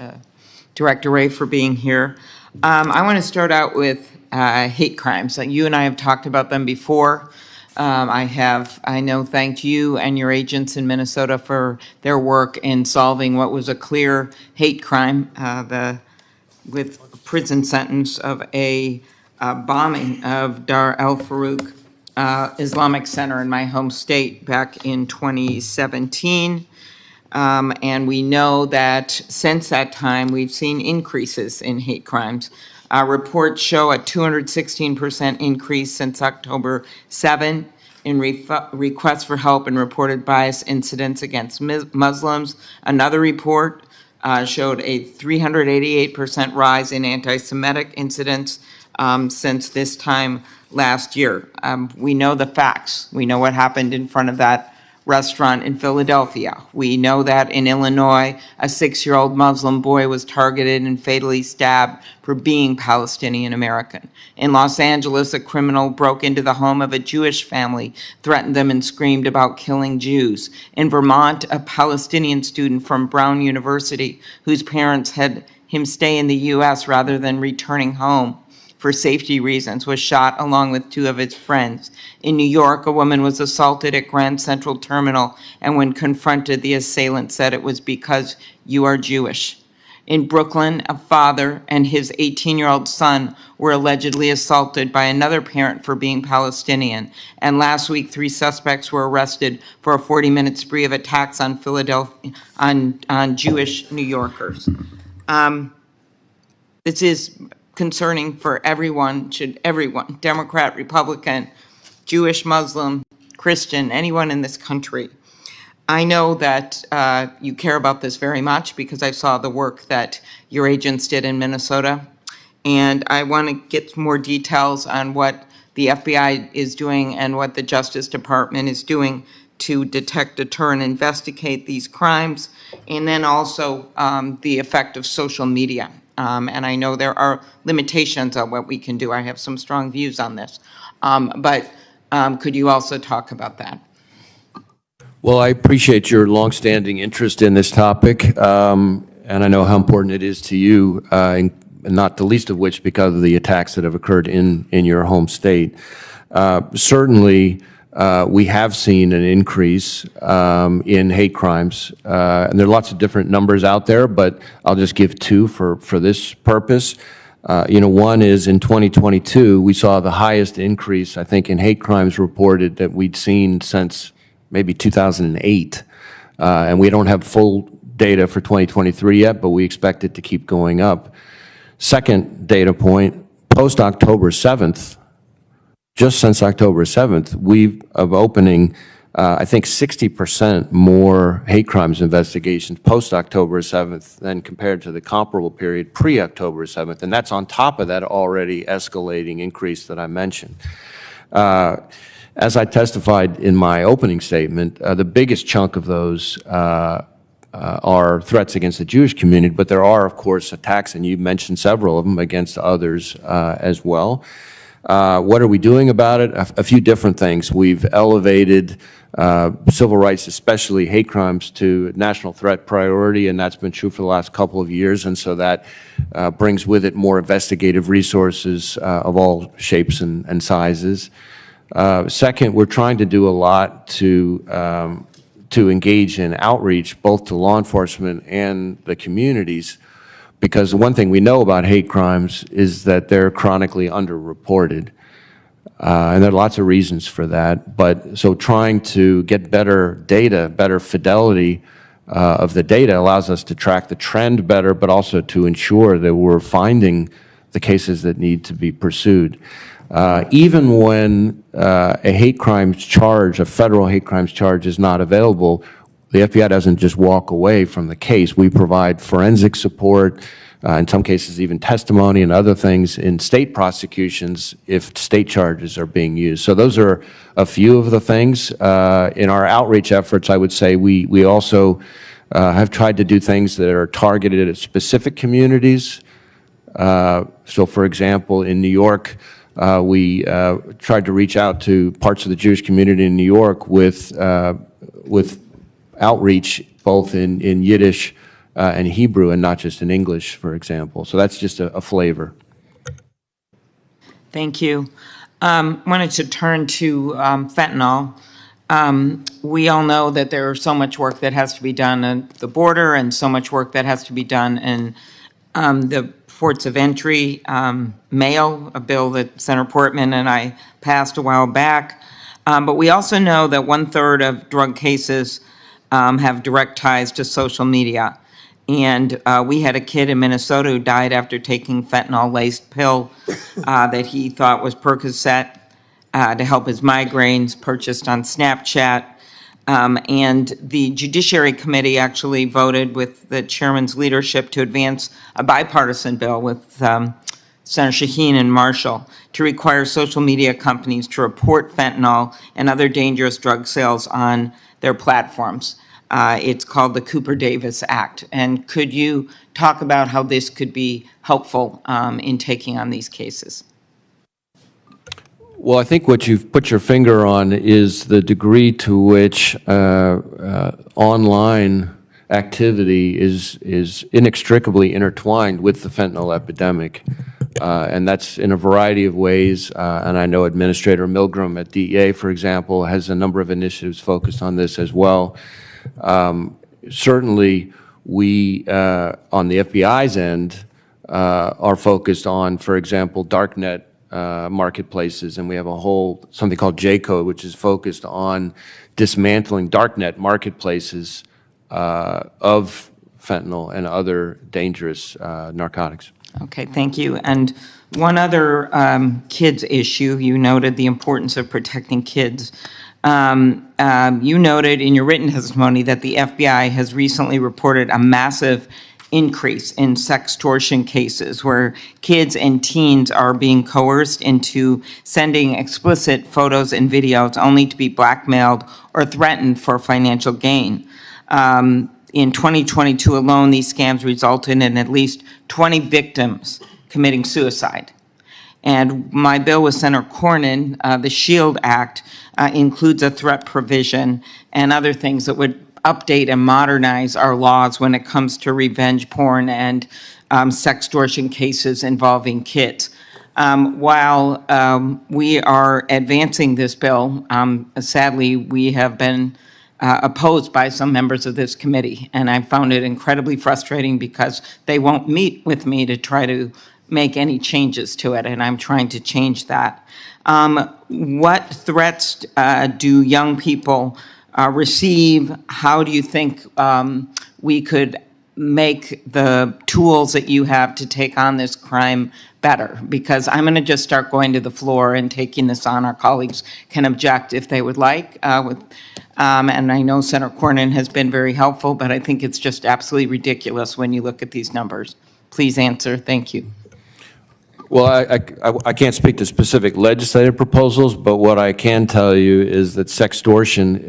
Director Wray, for being here. I want to start out with hate crimes. You and I have talked about them before. I know, thanked you and your agents in Minnesota for their work in solving what was a clear hate crime, with a prison sentence of a bombing of Dar al-Farouk Islamic Center in my home state back in 2017. And we know that since that time, we've seen increases in hate crimes. Reports show a 216% increase since October 7 in requests for help and reported bias incidents against Muslims. Another report showed a 388% rise in anti-Semitic incidents since this time last year. We know the facts. We know what happened in front of that restaurant in Philadelphia. We know that in Illinois, a 6-year-old Muslim boy was targeted and fatally stabbed for being Palestinian American. In Los Angeles, a criminal broke into the home of a Jewish family, threatened them, and screamed about killing Jews. In Vermont, a Palestinian student from Brown University, whose parents had him stay in the U.S. rather than returning home for safety reasons, was shot along with 2 of his friends. In New York, a woman was assaulted at Grand Central Terminal, and when confronted, the assailant said it was because you are Jewish. In Brooklyn, a father and his 18-year-old son were allegedly assaulted by another parent for being Palestinian. And last week, 3 suspects were arrested for a 40-minute spree of attacks on on Jewish New Yorkers. This is concerning for everyone, Democrat, Republican, Jewish, Muslim, Christian, anyone in this country. I know that you care about this very much because I saw the work that your agents did in Minnesota. And I want to get more details on what the FBI is doing and what the Justice Department is doing to detect, deter, and investigate these crimes. And then also the effect of social media. And I know there are limitations on what we can do. I have some strong views on this. But could you also talk about that? Well, I appreciate your longstanding interest in this topic, and I know how important it is to you, and not the least of which because of the attacks that have occurred in your home state. Certainly, we have seen an increase in hate crimes, and there are lots of different numbers out there, but I'll just give 2 for this purpose. One is in 2022, we saw the highest increase, I think, in hate crimes reported that we'd seen since maybe 2008, and we don't have full data for 2023 yet, but we expect it to keep going up. Second data point, post-October 7th, just since October 7th, of opening, I think 60% more hate crimes investigations post-October 7th than compared to the comparable period pre-October 7th, and that's on top of that already escalating increase that I mentioned. As I testified in my opening statement, the biggest chunk of those are threats against the Jewish community, but there are, of course, attacks, and you mentioned several of them, against others as well. What are we doing about it? A few different things. We've elevated civil rights, especially hate crimes, to national threat priority, and that's been true for the last couple of years, and so that brings with it more investigative resources of all shapes and sizes. Second, we're trying to do a lot to engage in outreach, both to law enforcement and the communities, because the one thing we know about hate crimes is that they're chronically underreported. And there are lots of reasons for that. But so trying to get better data, better fidelity of the data allows us to track the trend better, but also to ensure that we're finding the cases that need to be pursued. Even when a hate crimes charge, a federal hate crimes charge, is not available, the FBI doesn't just walk away from the case. We provide forensic support, in some cases even testimony and other things in state prosecutions if state charges are being used. So those are a few of the things. In our outreach efforts, I would say we also have tried to do things that are targeted at specific communities. So for example, in New York, we tried to reach out to parts of the Jewish community in New York with outreach both in Yiddish and Hebrew, and not just in English, for example. So that's just a flavor. Thank you. Wanted to turn to fentanyl. We all know that there's so much work that has to be done at the border and so much work that has to be done in the ports of entry, mail, a bill that Senator Portman and I passed a while back. But we also know that 1/3 of drug cases have direct ties to social media. And we had a kid in Minnesota who died after taking fentanyl-laced pill that he thought was Percocet to help his migraines, purchased on Snapchat. And the Judiciary Committee actually voted with the chairman's leadership to advance a bipartisan bill with Senator Shaheen and Marshall to require social media companies to report fentanyl and other dangerous drug sales on their platforms. It's called the Cooper-Davis Act. And could you talk about how this could be helpful in taking on these cases? Well, I think what you've put your finger on is the degree to which online activity is inextricably intertwined with the fentanyl epidemic. And that's in a variety of ways. And I know Administrator Milgram at DEA, for example, has a number of initiatives focused on this as well. Certainly, We, on the FBI's end, are focused on, for example, darknet marketplaces, and we have a whole, something called J-Code, which is focused on dismantling darknet marketplaces of fentanyl and other dangerous narcotics. Okay, thank you. And one other kids issue, you noted the importance of protecting kids. You noted in your written testimony that the FBI has recently reported a massive increase in sextortion cases where kids and teens are being coerced into sending explicit photos and videos only to be blackmailed or threatened for financial gain. In 2022 alone, these scams resulted in at least 20 victims committing suicide. And my bill with Senator Cornyn, the SHIELD Act, includes a threat provision and other things that would update and modernize our laws when it comes to revenge porn and sextortion cases involving kids. While we are advancing this bill, sadly, we have been opposed by some members of this committee, and I found it incredibly frustrating because they won't meet with me to try to make any changes to it, and I'm trying to change that. What threats do young people receive? How do you think we could make the tools that you have to take on this crime better? Because I'm going to just start going to the floor and taking this on. Our colleagues can object if they would like. And I know Senator Cornyn has been very helpful, but I think it's just absolutely ridiculous when you look at these numbers. Please answer. Thank you. Well, I can't speak to specific legislative proposals, but what I can tell you is that sextortion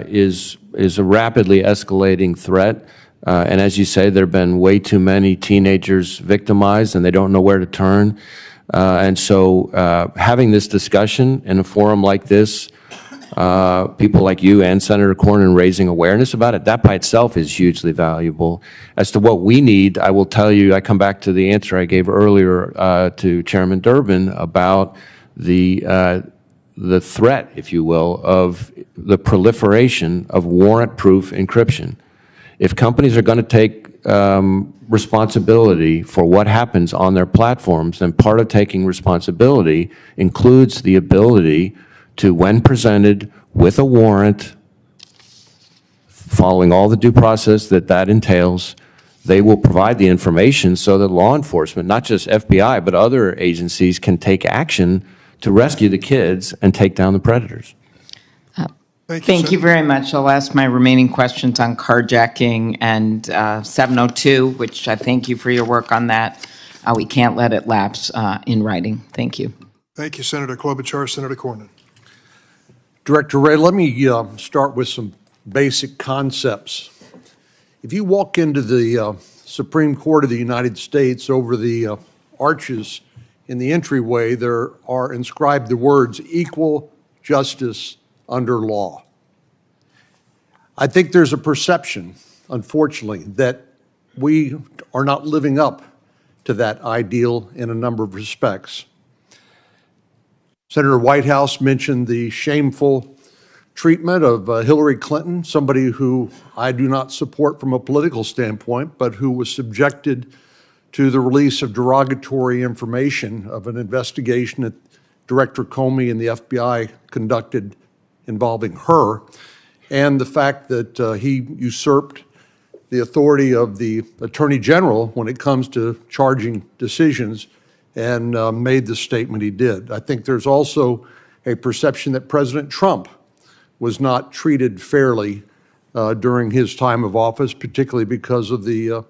is a rapidly escalating threat. And as you say, there have been way too many teenagers victimized, and they don't know where to turn. And so having this discussion in a forum like this, people like you and Senator Cornyn raising awareness about it, that by itself is hugely valuable. As to what we need, I will tell you, I come back to the answer I gave earlier to Chairman Durbin about the threat, if you will, of the proliferation of warrant-proof encryption. If companies are going to take responsibility for what happens on their platforms, then part of taking responsibility includes the ability to, when presented with a warrant, following all the due process that entails, they will provide the information so that law enforcement, not just FBI, but other agencies, can take action to rescue the kids and take down the predators. Thank you very much. I'll ask my remaining questions on carjacking and 702, which I thank you for your work on that. We can't let it lapse in writing. Thank you. Thank you, Senator Klobuchar. Senator Cornyn. Director Wray, let me start with some basic concepts. If you walk into the Supreme Court of the United States, over the arches in the entryway, there are inscribed the words "equal justice under law." I think there's a perception, unfortunately, that we are not living up to that ideal in a number of respects. Senator Whitehouse mentioned the shameful treatment of Hillary Clinton, somebody who I do not support from a political standpoint, but who was subjected to the release of derogatory information of an investigation that Director Comey and the FBI conducted involving her, and the fact that he usurped the authority of the Attorney General when it comes to charging decisions, and made the statement he did. I think there's also a perception that President Trump was not treated fairly during his time of office, particularly because of the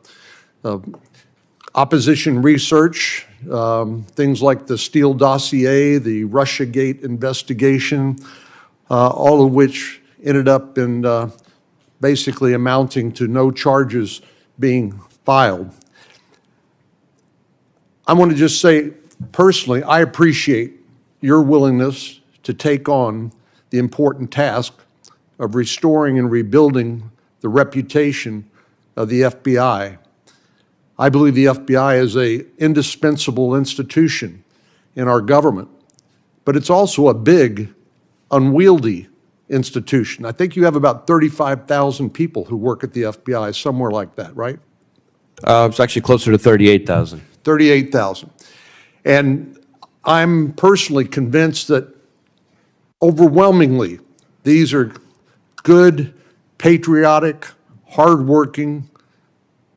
opposition research, things like the Steele dossier, the Russiagate investigation, all of which ended up in basically amounting to no charges being filed. I want to just say, personally, I appreciate your willingness to take on the important task of restoring and rebuilding the reputation of the FBI. I believe the FBI is an indispensable institution in our government, but it's also a big, unwieldy institution. I think you have about 35,000 people who work at the FBI, somewhere like that, right? It's actually closer to 38,000. 38,000. And I'm personally convinced that overwhelmingly, these are good, patriotic, hardworking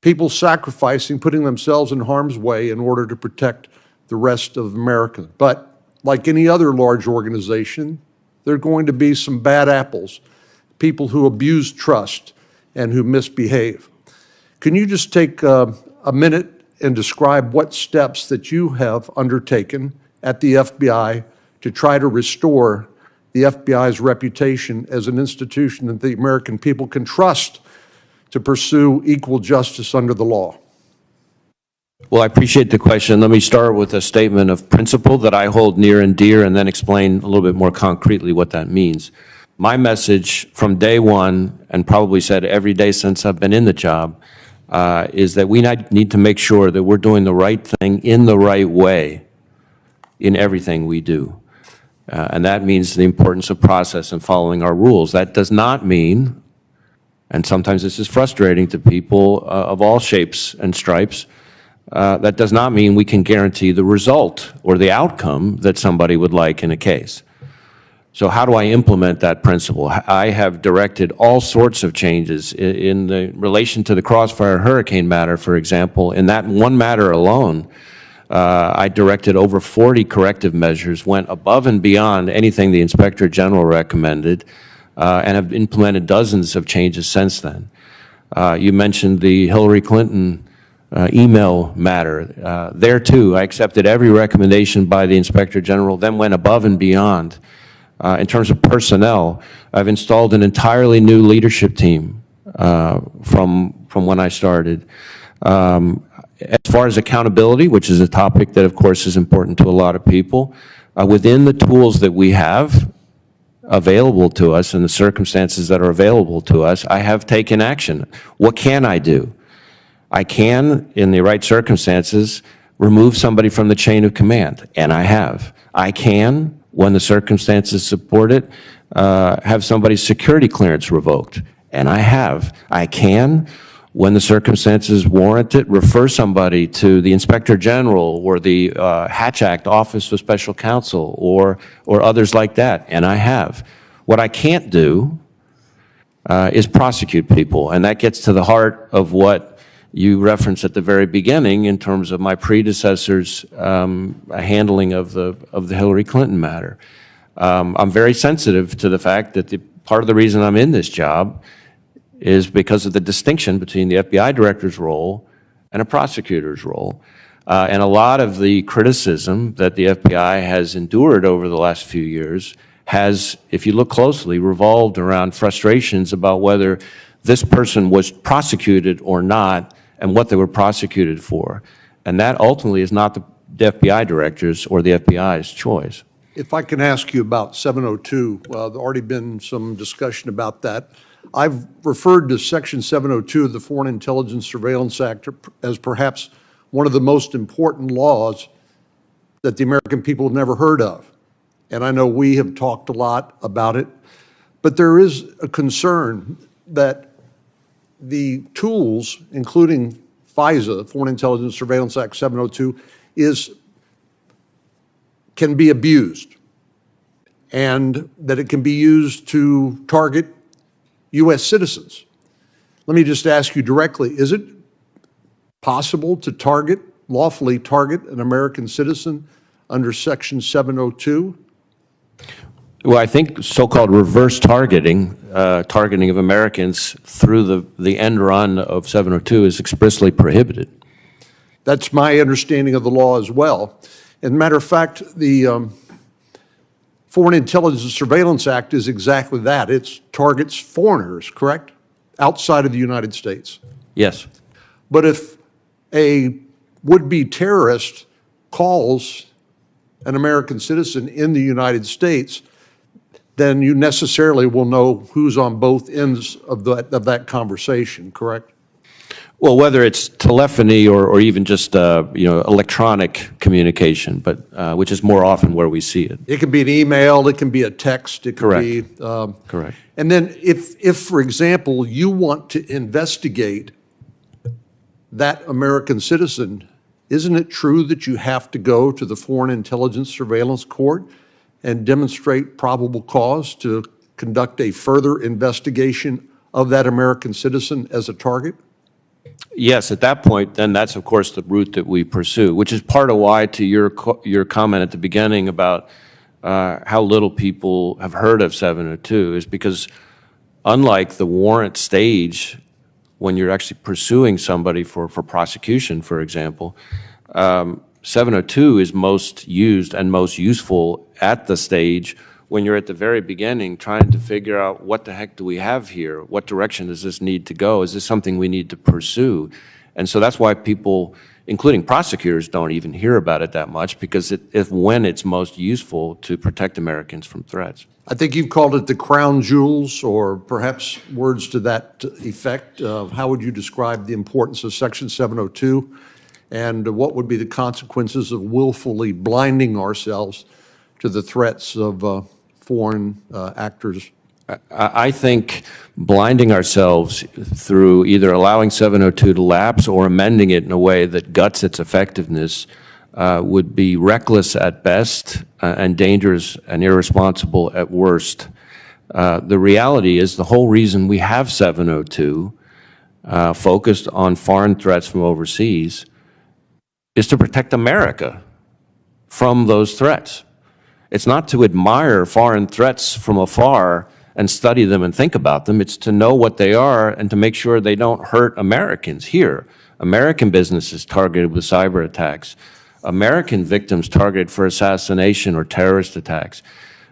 people sacrificing, putting themselves in harm's way in order to protect the rest of America. But like any other large organization, there are going to be some bad apples, people who abuse trust and who misbehave. Can you just take a minute and describe what steps that you have undertaken at the FBI to try to restore the FBI's reputation as an institution that the American people can trust to pursue equal justice under the law? Well, I appreciate the question. Let me start with a statement of principle that I hold near and dear, and then explain a little bit more concretely what that means. My message from day one, and probably said every day since I've been in the job, is that we need to make sure that we're doing the right thing in the right way in everything we do. And that means the importance of process and following our rules. That does not mean, and sometimes this is frustrating to people of all shapes and stripes, that does not mean we can guarantee the result or the outcome that somebody would like in a case. So how do I implement that principle? I have directed all sorts of changes in the relation to the Crossfire Hurricane matter, for example. In that one matter alone, I directed over 40 corrective measures, went above and beyond anything the Inspector General recommended, and have implemented dozens of changes since then. You mentioned the Hillary Clinton email matter. There too, I accepted every recommendation by the Inspector General, then went above and beyond. In terms of personnel, I've installed an entirely new leadership team from when I started. As far as accountability, which is a topic that of course is important to a lot of people, within the tools that we have available to us and the circumstances that are available to us, I have taken action. What can I do? I can, in the right circumstances, remove somebody from the chain of command, and I have. I can, when the circumstances support it, have somebody's security clearance revoked, and I have. I can, when the circumstances warrant it, refer somebody to the Inspector General or the Hatch Act Office of Special Counsel or others like that, and I have. What I can't do is prosecute people, and that gets to the heart of what you referenced at the very beginning in terms of my predecessor's handling of the Hillary Clinton matter. I'm very sensitive to the fact that part of the reason I'm in this job is because of the distinction between the FBI director's role and a prosecutor's role. And a lot of the criticism that the FBI has endured over the last few years has, if you look closely, revolved around frustrations about whether this person was prosecuted or not and what they were prosecuted for. And that ultimately is not the FBI director's or the FBI's choice. If I can ask you about 702, there's already been some discussion about that. I've referred to Section 702 of the Foreign Intelligence Surveillance Act as perhaps one of the most important laws that the American people have never heard of. And I know we have talked a lot about it, but there is a concern that the tools, including FISA, Foreign Intelligence Surveillance Act 702, can be abused, and that it can be used to target U.S. citizens. Let me just ask you directly, is it possible to lawfully target an American citizen under Section 702? Well, I think so-called reverse targeting, targeting of Americans through the end run of 702 is expressly prohibited. That's my understanding of the law as well. As a matter of fact, the Foreign Intelligence Surveillance Act is exactly that. It targets foreigners, correct? Outside of the United States. Yes. But if a would-be terrorist calls an American citizen in the United States, then you necessarily will know who's on both ends of that conversation, correct? Well, whether it's telephony or even just, electronic communication, but, which is more often where we see it. It can be an email, it can be a text, it can be. Correct. And then if, for example, you want to investigate that American citizen, isn't it true that you have to go to the Foreign Intelligence Surveillance Court and demonstrate probable cause to conduct a further investigation of that American citizen as a target? Yes, at that point, then that's, of course, the route that we pursue, which is part of why, to your comment at the beginning about how little people have heard of 702, is because unlike the warrant stage, when you're actually pursuing somebody for prosecution, for example, 702 is most used and most useful at the stage when you're at the very beginning trying to figure out what the heck do we have here? What direction does this need to go? Is this something we need to pursue? And so that's why people, including prosecutors, don't even hear about it that much, because when it's most useful to protect Americans from threats. I think you've called it the crown jewels, or perhaps words to that effect. How would you describe the importance of Section 702, and what would be the consequences of willfully blinding ourselves to the threats of foreign actors? I think blinding ourselves through either allowing 702 to lapse or amending it in a way that guts its effectiveness would be reckless at best and dangerous and irresponsible at worst. The reality is the whole reason we have 702 focused on foreign threats from overseas is to protect America from those threats. It's not to admire foreign threats from afar and study them and think about them. It's to know what they are and to make sure they don't hurt Americans here. American businesses targeted with cyber attacks, American victims targeted for assassination or terrorist attacks.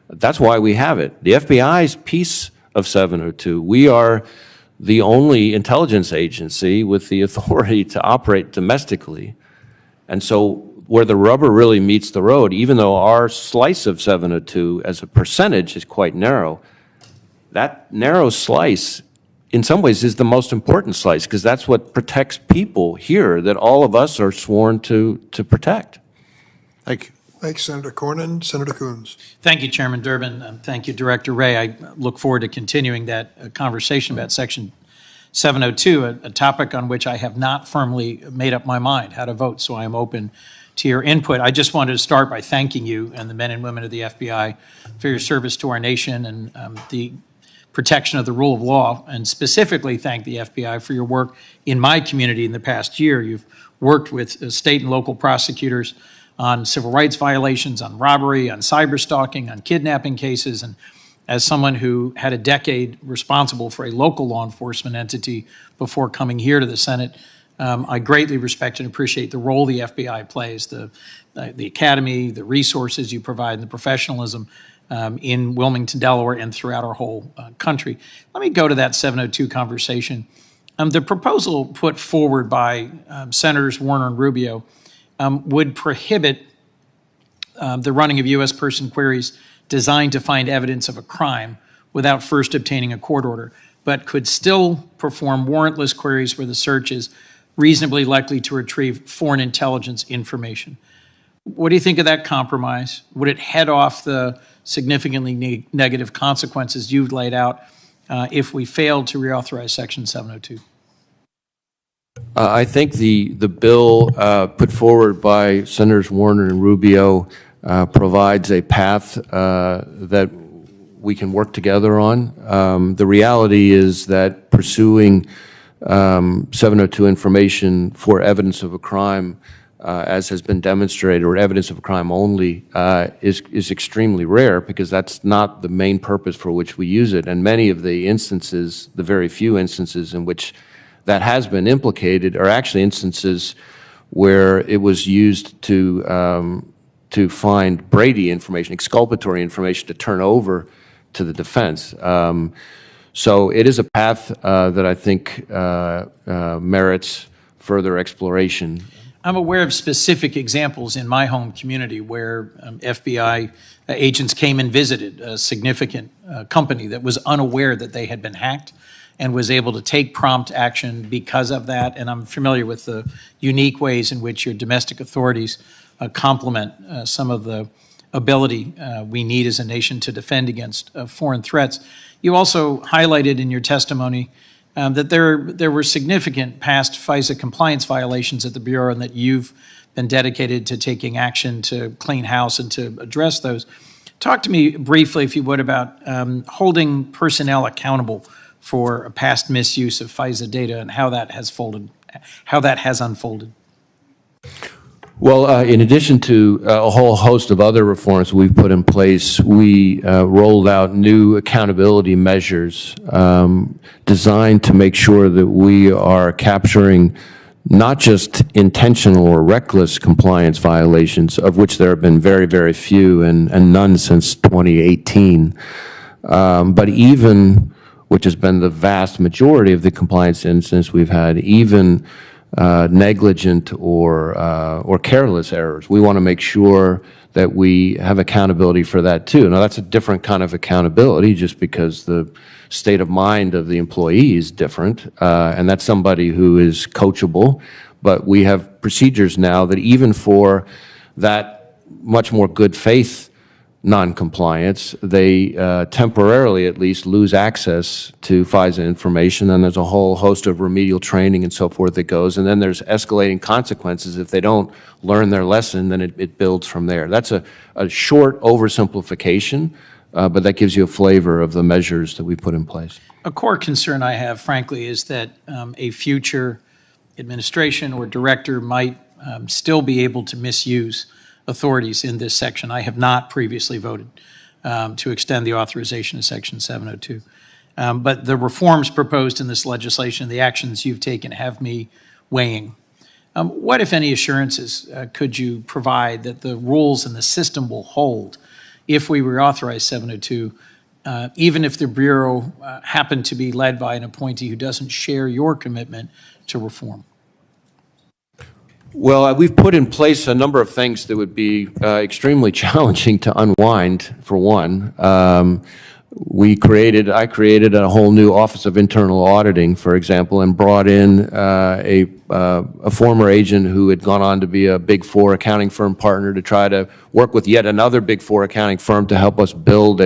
That's why we have it. The FBI's piece of 702, we are the only intelligence agency with the authority to operate domestically. And so where the rubber really meets the road, even though our slice of 702 as a percentage is quite narrow, that narrow slice in some ways is the most important slice, because that's what protects people here that all of us are sworn to protect. Thank you. Thanks, Senator Cornyn. Senator Coons. Thank you, Chairman Durbin, and thank you, Director Wray. I look forward to continuing that conversation about Section 702, a topic on which I have not firmly made up my mind how to vote, so I am open to your input. I just wanted to start by thanking you and the men and women of the FBI for your service to our nation and the protection of the rule of law, and specifically thank the FBI for your work in my community in the past year. You've worked with state and local prosecutors on civil rights violations, on robbery, on cyberstalking, on kidnapping cases, and as someone who had a decade responsible for a local law enforcement entity before coming here to the Senate, I greatly respect and appreciate the role the FBI plays, the academy, the resources you provide, and the professionalism in Wilmington, Delaware, and throughout our whole country. Let me go to that 702 conversation. The proposal put forward by Senators Warner and Rubio would prohibit the running of U.S. person queries designed to find evidence of a crime without first obtaining a court order, but could still perform warrantless queries where the search is reasonably likely to retrieve foreign intelligence information. What do you think of that compromise? Would it head off the significantly negative consequences you've laid out if we failed to reauthorize Section 702? I think the bill put forward by Senators Warner and Rubio provides a path that we can work together on. The reality is that pursuing 702 information for evidence of a crime, as has been demonstrated, or evidence of a crime only, is extremely rare, because that's not the main purpose for which we use it. And many of the instances, the very few instances in which that has been implicated, are actually instances where it was used to find Brady information, exculpatory information, to turn over to the defense. So it is a path that I think merits further exploration. I'm aware of specific examples in my home community where FBI agents came and visited a significant company that was unaware that they had been hacked, and was able to take prompt action because of that. And I'm familiar with the unique ways in which your domestic authorities complement some of the ability we need as a nation to defend against foreign threats. You also highlighted in your testimony that there were significant past FISA compliance violations at the Bureau and that you've been dedicated to taking action to clean house and to address those. Talk to me briefly, if you would, about holding personnel accountable for past misuse of FISA data and how that has unfolded. Well, in addition to a whole host of other reforms we've put in place, we rolled out new accountability measures designed to make sure that we are capturing not just intentional or reckless compliance violations, of which there have been very, very few and none since 2018, but even, which has been the vast majority of the compliance incidents we've had, even negligent or careless errors. We want to make sure that we have accountability for that too. Now, that's a different kind of accountability just because the state of mind of the employee is different, and that's somebody who is coachable. But we have procedures now that even for that much more good faith non-compliance, they temporarily at least lose access to FISA information, and there's a whole host of remedial training and so forth that goes, and then there's escalating consequences. If they don't learn their lesson, then it builds from there. That's a short oversimplification, but that gives you a flavor of the measures that we put in place. A core concern I have, frankly, is that a future administration or director might still be able to misuse authorities in this section. I have not previously voted to extend the authorization of Section 702. But the reforms proposed in this legislation, the actions you've taken, have me weighing. What, if any, assurances could you provide that the rules and the system will hold if we reauthorize 702, even if the Bureau happened to be led by an appointee who doesn't share your commitment to reform? Well, we've put in place a number of things that would be extremely challenging to unwind, for one. I created a whole new Office of Internal Auditing, for example, and brought in a former agent who had gone on to be a Big Four accounting firm partner to try to work with yet another Big Four accounting firm to help us build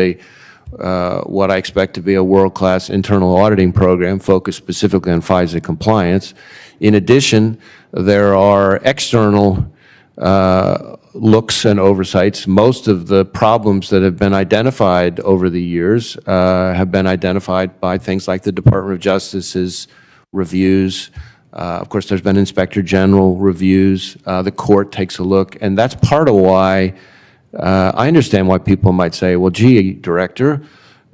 what I expect to be a world-class internal auditing program focused specifically on FISA compliance. In addition, there are external looks and oversights. Most of the problems that have been identified over the years have been identified by things like the Department of Justice's reviews. Of course, there's been Inspector General reviews. The court takes a look, and that's part of why I understand why people might say, well, gee, Director,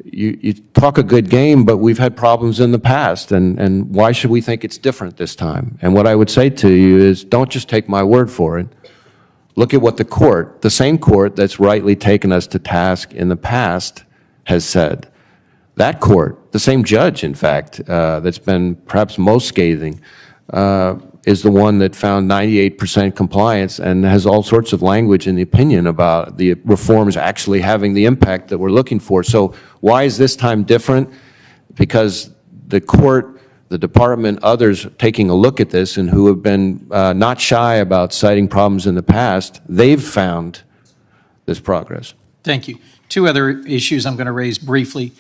you talk a good game, but we've had problems in the past, and why should we think it's different this time? And what I would say to you is, don't just take my word for it. Look at what the court, the same court that's rightly taken us to task in the past, has said. That court, the same judge, in fact, that's been perhaps most scathing, is the one that found 98% compliance and has all sorts of language in the opinion about the reforms actually having the impact that we're looking for. So why is this time different? Because the court, the department, others taking a look at this and who have been not shy about citing problems in the past, they've found this progress. Thank you. Two other issues I'm going to raise briefly.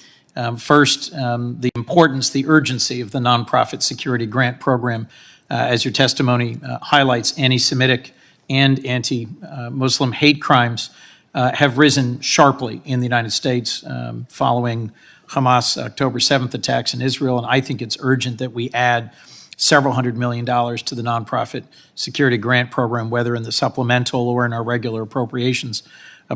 First, the importance, the urgency of the nonprofit security grant program. As your testimony highlights, anti-Semitic and anti-Muslim hate crimes have risen sharply in the United States following Hamas October 7th attacks in Israel, and I think it's urgent that we add several $100 million to the nonprofit security grant program, whether in the supplemental or in our regular appropriations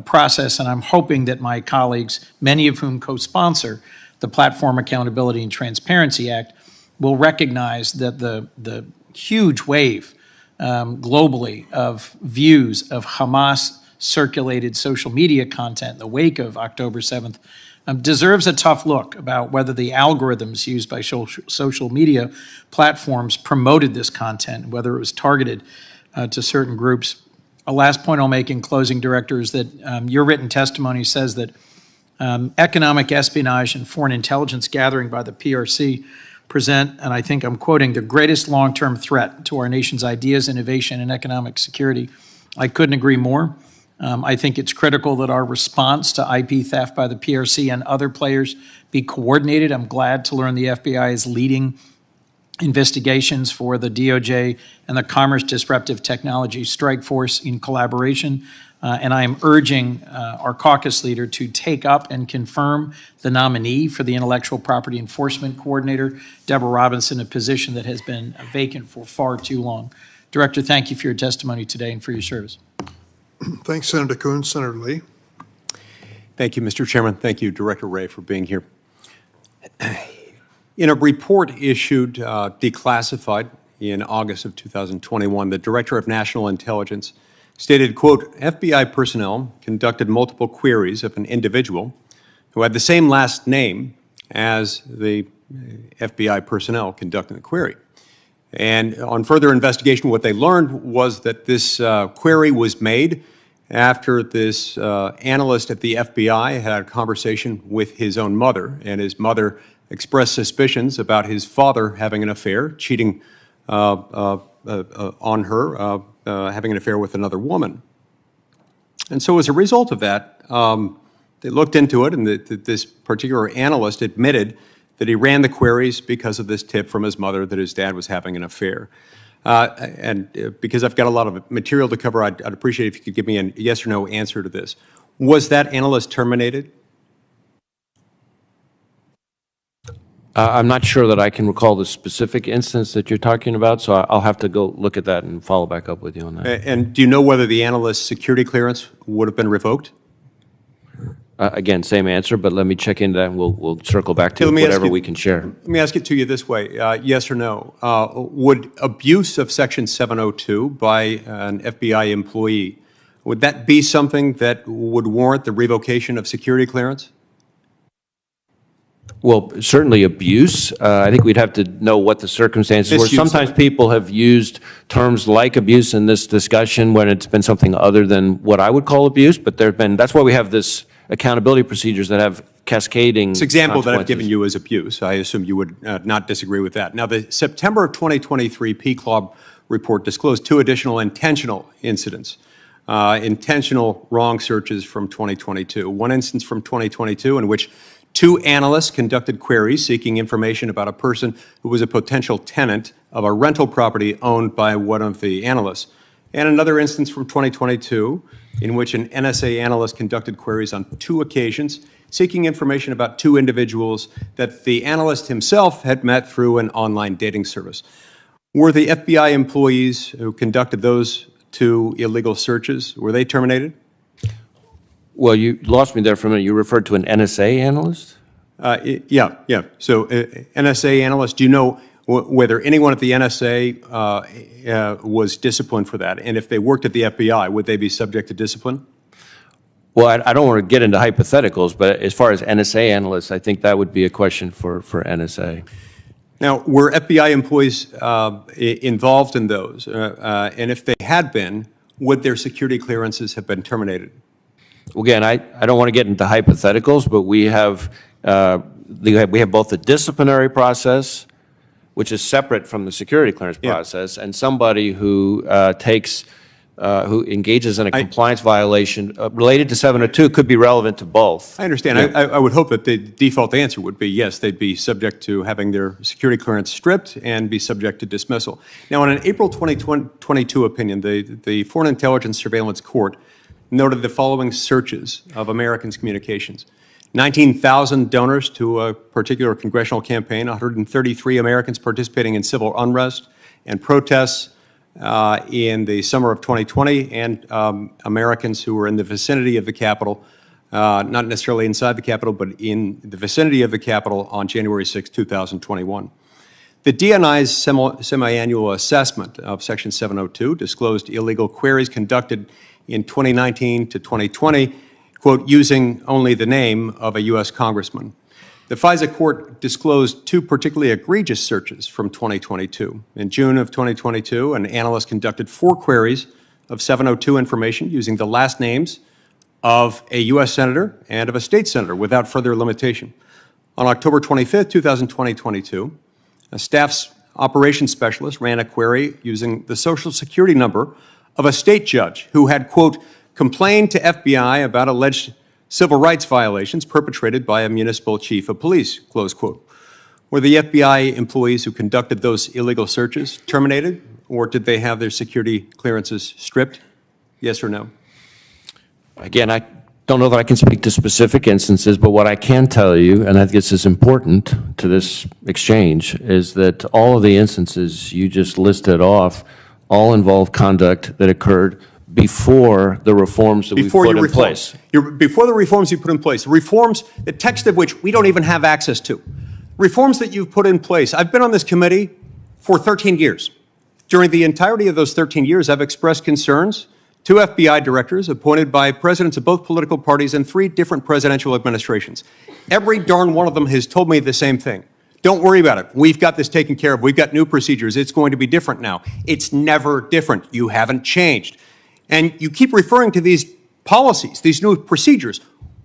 process. And I'm hoping that my colleagues, many of whom co-sponsor the Platform Accountability and Transparency Act, will recognize that the huge wave globally of views of Hamas circulated social media content in the wake of October 7th deserves a tough look about whether the algorithms used by social media platforms promoted this content, whether it was targeted to certain groups. A last point I'll make in closing, Director, is that your written testimony says that Economic espionage and foreign intelligence gathering by the PRC present, and I think I'm quoting, the greatest long-term threat to our nation's ideas, innovation, and economic security. I couldn't agree more. I think it's critical that our response to IP theft by the PRC and other players be coordinated. I'm glad to learn the FBI is leading investigations for the DOJ and the Commerce Disruptive Technology Strike Force in collaboration. And I am urging our caucus leader to take up and confirm the nominee for the Intellectual Property Enforcement Coordinator, Deborah Robinson, a position that has been vacant for far too long. Director, thank you for your testimony today and for your service. Thanks, Senator Coons. Senator Lee. Thank you, Mr. Chairman. Thank you, Director Wray, for being here. In a report issued declassified in August of 2021, the Director of National Intelligence stated, quote, FBI personnel conducted multiple queries of an individual who had the same last name as the FBI personnel conducting the query. And on further investigation, what they learned was that this query was made after this analyst at the FBI had a conversation with his own mother, and his mother expressed suspicions about his father having an affair, cheating on her, having an affair with another woman. And so as a result of that, they looked into it, and this particular analyst admitted that he ran the queries because of this tip from his mother that his dad was having an affair. Because I've got a lot of material to cover, I'd appreciate if you could give me a yes or no answer to this. Was that analyst terminated? I'm not sure that I can recall the specific instance that you're talking about, so I'll have to go look at that and follow back up with you on that. And do you know whether the analyst's security clearance would have been revoked? Again, same answer, but let me check into that and we'll circle back to whatever we can share. Let me ask it to you this way, yes or no. Would abuse of Section 702 by an FBI employee, would that be something that would warrant the revocation of security clearance? Well, certainly abuse. I think we'd have to know what the circumstances were. Misuse. Sometimes people have used terms like abuse in this discussion when it's been something other than what I would call abuse, but that's why we have this accountability procedures that have cascading This example that I've consequences. given you is abuse. I assume you would not disagree with that. Now, the September of 2023 PCLOB report disclosed 2 additional intentional incidents, intentional wrong searches from 2022. One instance from 2022 in which 2 analysts conducted queries seeking information about a person who was a potential tenant of a rental property owned by one of the analysts. And another instance from 2022 in which an NSA analyst conducted queries on 2 occasions seeking information about 2 individuals that the analyst himself had met through an online dating service. Were the FBI employees who conducted those 2 illegal searches, were they terminated? Well, you lost me there for a minute. You referred to an NSA analyst? Yeah. So NSA analyst, do you know whether anyone at the NSA was disciplined for that? And if they worked at the FBI, would they be subject to discipline? Well, I don't want to get into hypotheticals, but as far as NSA analysts, I think that would be a question for NSA. Now, were FBI employees involved in those? And if they had been, would their security clearances have been terminated? Again, I don't want to get into hypotheticals, but we have both the disciplinary process, which is separate from the security clearance process, and somebody who who engages in a compliance violation related to 702 could be relevant to both. I understand. Yeah. I would hope that the default answer would be yes, they'd be subject to having their security clearance stripped and be subject to dismissal. Now, in an April 2022 opinion, the Foreign Intelligence Surveillance Court noted the following searches of Americans' communications. 19,000 donors to a particular congressional campaign, 133 Americans participating in civil unrest and protests in the summer of 2020, and Americans who were in the vicinity of the Capitol, not necessarily inside the Capitol, but in the vicinity of the Capitol on January 6, 2021. The DNI's semi-annual assessment of Section 702 disclosed illegal queries conducted in 2019 to 2020, quote, using only the name of a U.S. congressman. The FISA court disclosed 2 particularly egregious searches from 2022. In June of 2022, an analyst conducted 4 queries of 702 information using the last names of a U.S. senator and of a state senator without further limitation. On October 25th, 2022, a staff's operations specialist ran a query using the Social Security number of a state judge who had, quote, complained to FBI about alleged civil rights violations perpetrated by a municipal chief of police, close quote. Were the FBI employees who conducted those illegal searches terminated, or did they have their security clearances stripped? Yes or no? Again, I don't know that I can speak to specific instances, but what I can tell you, and I think this is important to this exchange, is that all of the instances you just listed off all involve conduct that occurred before the reforms that we put in place. Before the reforms you put in place, reforms, the text of which we don't even have access to. Reforms that you've put in place. I've been on this committee for 13 years. During the entirety of those 13 years, I've expressed concerns to FBI directors appointed by presidents of both political parties and 3 different presidential administrations. Every darn one of them has told me the same thing. Don't worry about it. We've got this taken care of. We've got new procedures. It's going to be different now. It's never different. You haven't changed. And you keep referring to these policies, these new procedures.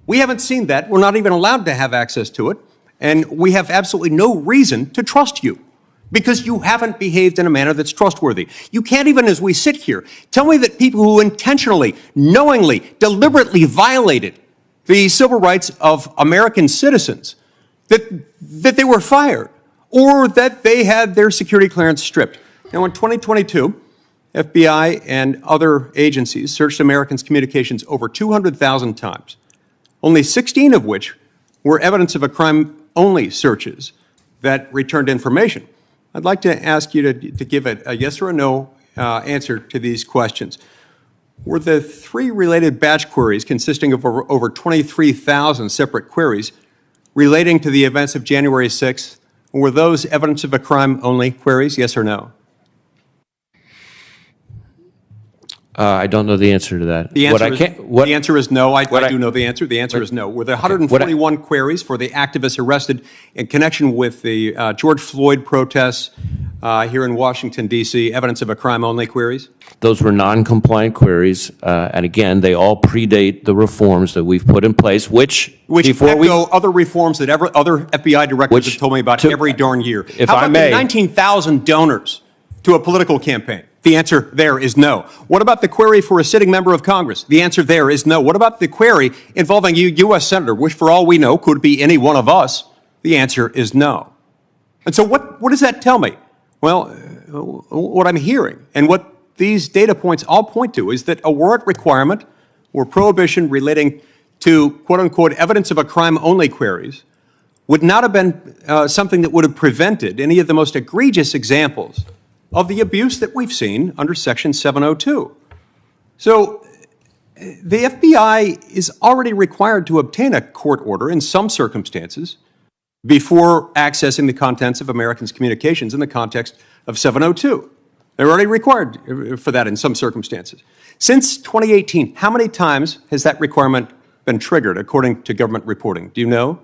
We haven't seen that. We're not even allowed to have access to it. And we have absolutely no reason to trust you because you haven't behaved in a manner that's trustworthy. You can't even, as we sit here, tell me that people who intentionally, knowingly, deliberately violated the civil rights of American citizens, that they were fired or that they had their security clearance stripped. Now, in 2022, FBI and other agencies searched Americans' communications over 200,000 times, only 16 of which were evidence of a crime-only searches that returned information. I'd like to ask you to give a yes or a no answer to these questions. Were the 3 related batch queries consisting of over 23,000 separate queries relating to the events of January 6th, were those evidence of a crime-only queries, yes or no? I don't know the answer to that. The answer is no. I do know the answer. The answer is no. Were there 141 queries for the activists arrested in connection with the George Floyd protests here in Washington, D.C., evidence of a crime-only queries? Those were non-compliant queries, and again, they all predate the reforms that we've put in place, which echo other reforms that other FBI directors have told me about every darn year. If How I about may, the 19,000 donors to a political campaign? The answer there is no. What about the query for a sitting member of Congress? The answer there is no. What about the query involving a U.S. Senator, which for all we know could be any one of us? The answer is no. And so what does that tell me? Well, what I'm hearing and what these data points all point to is that a warrant requirement or prohibition relating to quote-unquote evidence of a crime-only queries would not have been something that would have prevented any of the most egregious examples of the abuse that we've seen under Section 702. So the FBI is already required to obtain a court order in some circumstances before accessing the contents of Americans' communications in the context of 702. They're already required for that in some circumstances. Since 2018, how many times has that requirement been triggered according to government reporting? Do you know?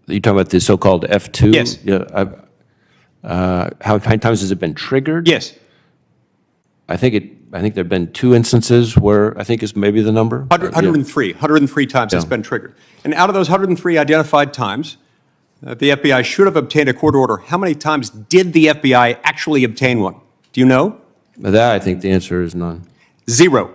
You're talking about the so-called F2? Yes. Yeah, how many times has it been triggered? Yes. I think there have been 2 instances where I think is maybe the number. 103 times it's been triggered. And out of those 103 identified times, the FBI should have obtained a court order. How many times did the FBI actually obtain one? Do you know? That, I think the answer is none. 0.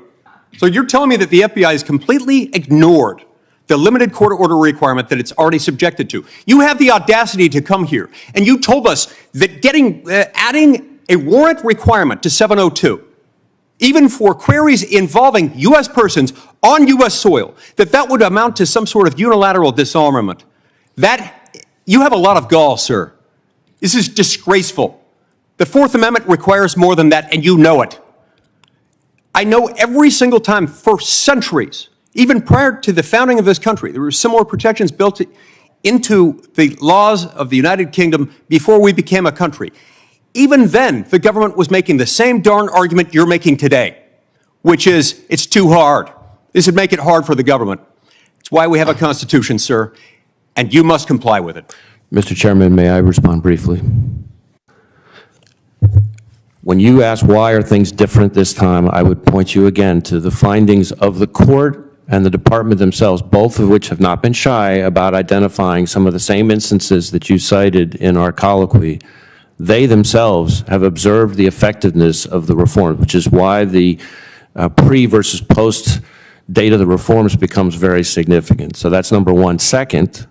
So you're telling me that the FBI has completely ignored the limited court order requirement that it's already subjected to. You have the audacity to come here, and you told us that adding a warrant requirement to 702, even for queries involving U.S. persons on U.S. soil, that would amount to some sort of unilateral disarmament. You have a lot of gall, sir. This is disgraceful. The Fourth Amendment requires more than that, and you know it. I know every single time for centuries, even prior to the founding of this country, there were similar protections built into the laws of the United Kingdom before we became a country. Even then, the government was making the same darn argument you're making today, which is it's too hard. This would make it hard for the government. It's why we have a Constitution, sir, and you must comply with it. Mr. Chairman, may I respond briefly? When you ask why are things different this time, I would point you again to the findings of the court and the department themselves, both of which have not been shy about identifying some of the same instances that you cited in our colloquy. They themselves have observed the effectiveness of the reforms, which is why the pre versus post date of the reforms becomes very significant. So that's number one. Second,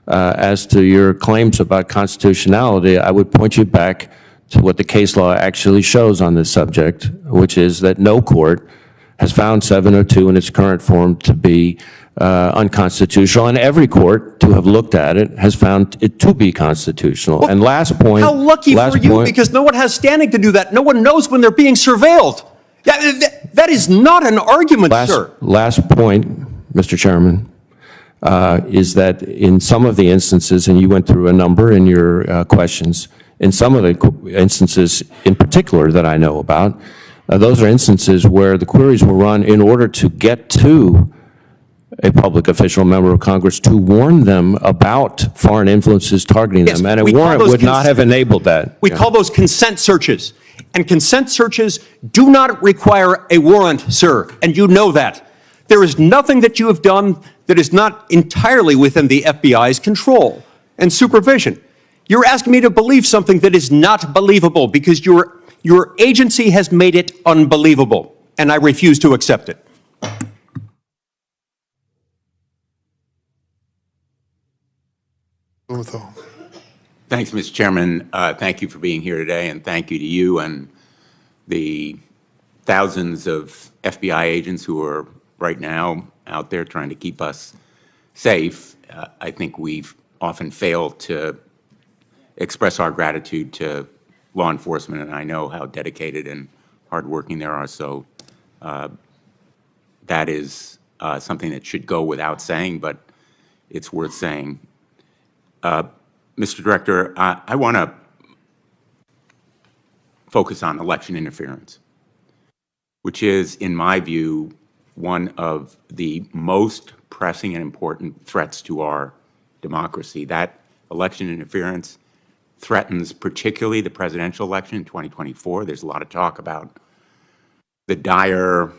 as to your claims about constitutionality, I would point you back to what the case law actually shows on this subject, which is that no court has found 702 in its current form to be unconstitutional, and every court to have looked at it has found it to be constitutional. And last point. How lucky for you, because no one has standing to do that. No one knows when they're being surveilled. That is not an argument, sir. Last point, Mr. Chairman, is that in some of the instances, and you went through a number in your questions, in some of the instances in particular that I know about, those are instances where the queries were run in order to get to a public official, member of Congress, to warn them about foreign influences targeting them, and a warrant would not have enabled that. We call those consent searches, and consent searches do not require a warrant, sir, and you know that. There is nothing that you have done that is not entirely within the FBI's control and supervision. You're asking me to believe something that is not believable because your agency has made it unbelievable, and I refuse to accept it. Thanks, Mr. Chairman. Thank you for being here today, and thank you to you and the thousands of FBI agents who are right now out there trying to keep us safe. I think we've often failed to express our gratitude to law enforcement, and I know how dedicated and hardworking they are. So that is something that should go without saying, but it's worth saying. Mr. Director, I want to focus on election interference, which is, in my view, one of the most pressing and important threats to our democracy. That election interference threatens particularly the presidential election in 2024. There's a lot of talk about the dire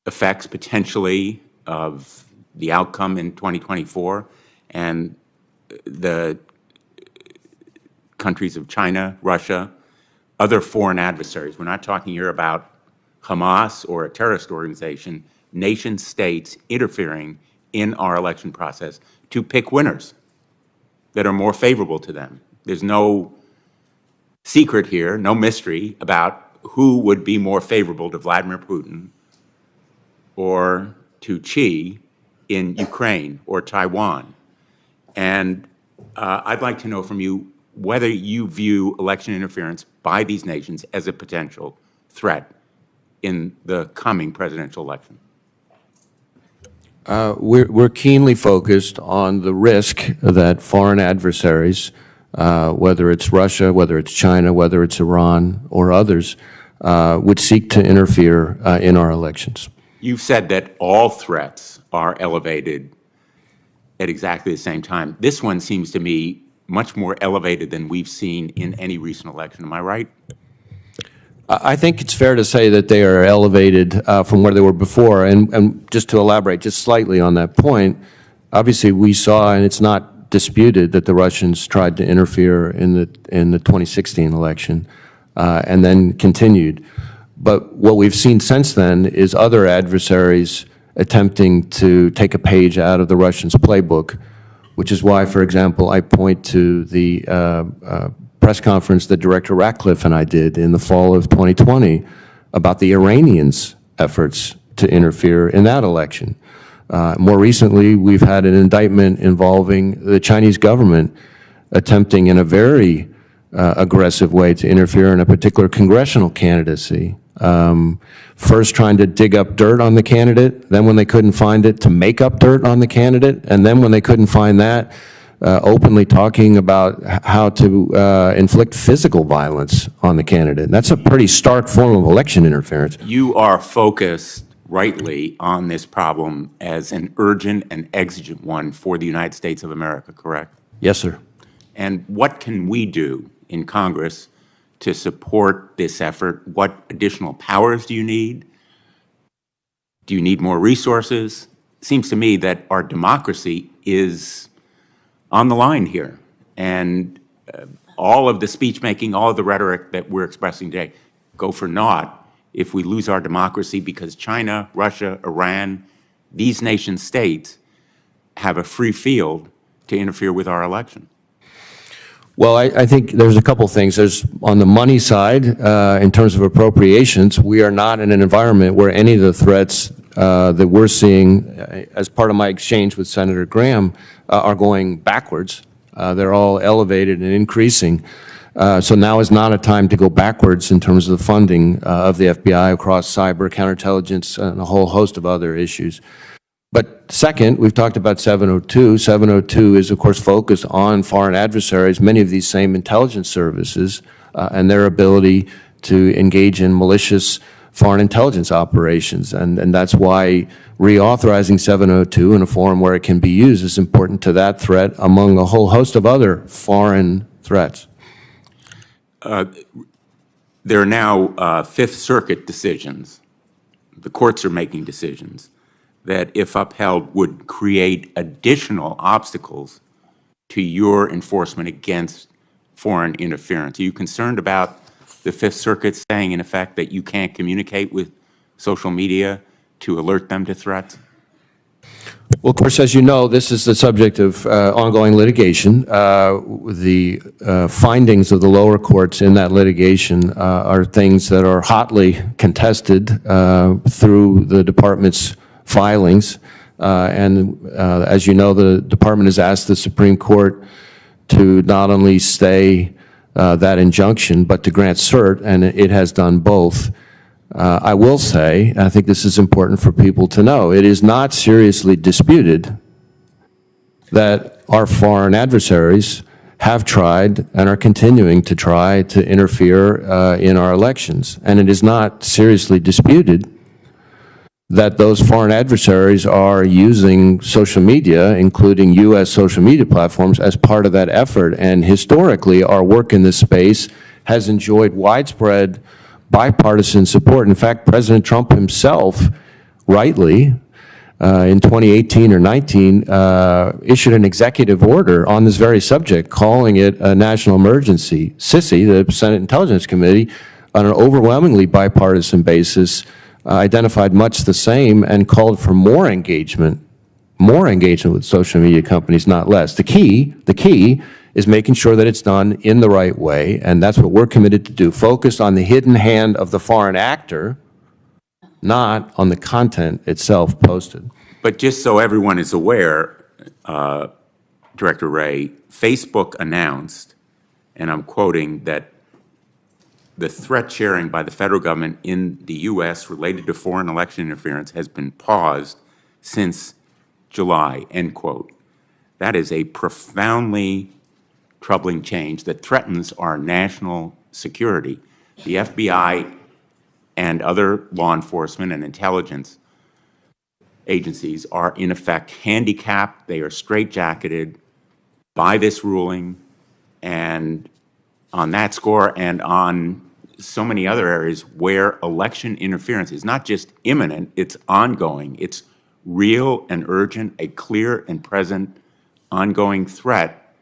effects, potentially, of the outcome in 2024, and the countries of China, Russia, other foreign adversaries. We're not talking here about Hamas or a terrorist organization, nation states interfering in our election process to pick winners that are more favorable to them. There's no secret here, no mystery about who would be more favorable to Vladimir Putin or to Xi in Ukraine or Taiwan. And I'd like to know from you whether you view election interference by these nations as a potential threat in the coming presidential election. We're keenly focused on the risk that foreign adversaries, whether it's Russia, whether it's China, whether it's Iran or others, would seek to interfere in our elections. You've said that all threats are elevated at exactly the same time. This one seems to me much more elevated than we've seen in any recent election. Am I right? I think it's fair to say that they are elevated from where they were before. And just to elaborate just slightly on that point, obviously we saw, and it's not disputed, that the Russians tried to interfere in the 2016 election and then continued. But what we've seen since then is other adversaries attempting to take a page out of the Russians' playbook, which is why, for example, I point to the press conference that Director Ratcliffe and I did in the fall of 2020 about the Iranians' efforts to interfere in that election. More recently, we've had an indictment involving the Chinese government attempting in a very aggressive way to interfere in a particular congressional candidacy. First trying to dig up dirt on the candidate, then when they couldn't find it, to make up dirt on the candidate, and then when they couldn't find that, openly talking about how to inflict physical violence on the candidate. And that's a pretty stark form of election interference. You are focused rightly on this problem as an urgent and exigent one for the United States of America, correct? Yes, sir. And what can we do in Congress to support this effort? What additional powers do you need? Do you need more resources? It seems to me that our democracy is on the line here. And all of the speech making, all of the rhetoric that we're expressing today go for naught if we lose our democracy because China, Russia, Iran, these nation states have a free field to interfere with our election. Well, I think there's a couple things. There's, on the money side, in terms of appropriations, we are not in an environment where any of the threats that we're seeing as part of my exchange with Senator Graham are going backwards. They're all elevated and increasing. So now is not a time to go backwards in terms of the funding of the FBI across cyber, counterintelligence, and a whole host of other issues. But second, we've talked about 702. 702 is, of course, focused on foreign adversaries, many of these same intelligence services, and their ability to engage in malicious foreign intelligence operations. And that's why reauthorizing 702 in a forum where it can be used is important to that threat, among a whole host of other foreign threats. There are now Fifth Circuit decisions, the courts are making decisions, that, if upheld, would create additional obstacles to your enforcement against foreign interference. Are you concerned about the Fifth Circuit saying, in effect, that you can't communicate with social media to alert them to threats? Well, of course, as you know, this is the subject of ongoing litigation. The findings of the lower courts in that litigation are things that are hotly contested through the department's filings. As you know, the department has asked the Supreme Court to not only stay that injunction, but to grant cert, and it has done both. I will say, I think this is important for people to know, it is not seriously disputed that our foreign adversaries have tried and are continuing to try to interfere in our elections. And it is not seriously disputed that those foreign adversaries are using social media, including U.S. social media platforms, as part of that effort. And historically, our work in this space has enjoyed widespread bipartisan support. In fact, President Trump himself, rightly, in 2018 or 19, issued an executive order on this very subject, calling it a national emergency. SISI, the Senate Intelligence Committee, on an overwhelmingly bipartisan basis, identified much the same and called for more engagement with social media companies, not less. The key is making sure that it's done in the right way, and that's what we're committed to do, focused on the hidden hand of the foreign actor, not on the content itself posted. But just so everyone is aware, Director Wray, Facebook announced, and I'm quoting, that the threat sharing by the federal government in the U.S. related to foreign election interference has been paused since July, end quote. That is a profoundly troubling change that threatens our national security. The FBI and other law enforcement and intelligence agencies are, in effect, handicapped. They are straitjacketed by this ruling, and on that score and on so many other areas where election interference is not just imminent, it's ongoing, it's real and urgent, a clear and present ongoing threat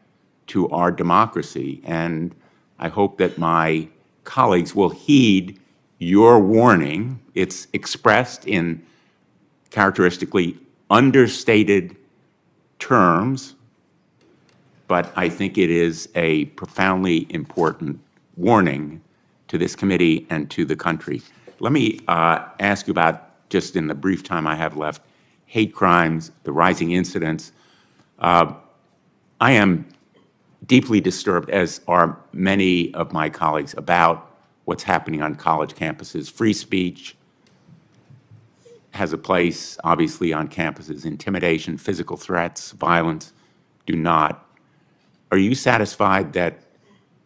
to our democracy. And I hope that my colleagues will heed your warning. It's expressed in characteristically understated terms, but I think it is a profoundly important warning to this committee and to the country. Let me ask you about, just in the brief time I have left, hate crimes, the rising incidents. I am deeply disturbed, as are many of my colleagues, about what's happening on college campuses. Free speech has a place, obviously, on campuses. Intimidation, physical threats, violence do not. Are you satisfied that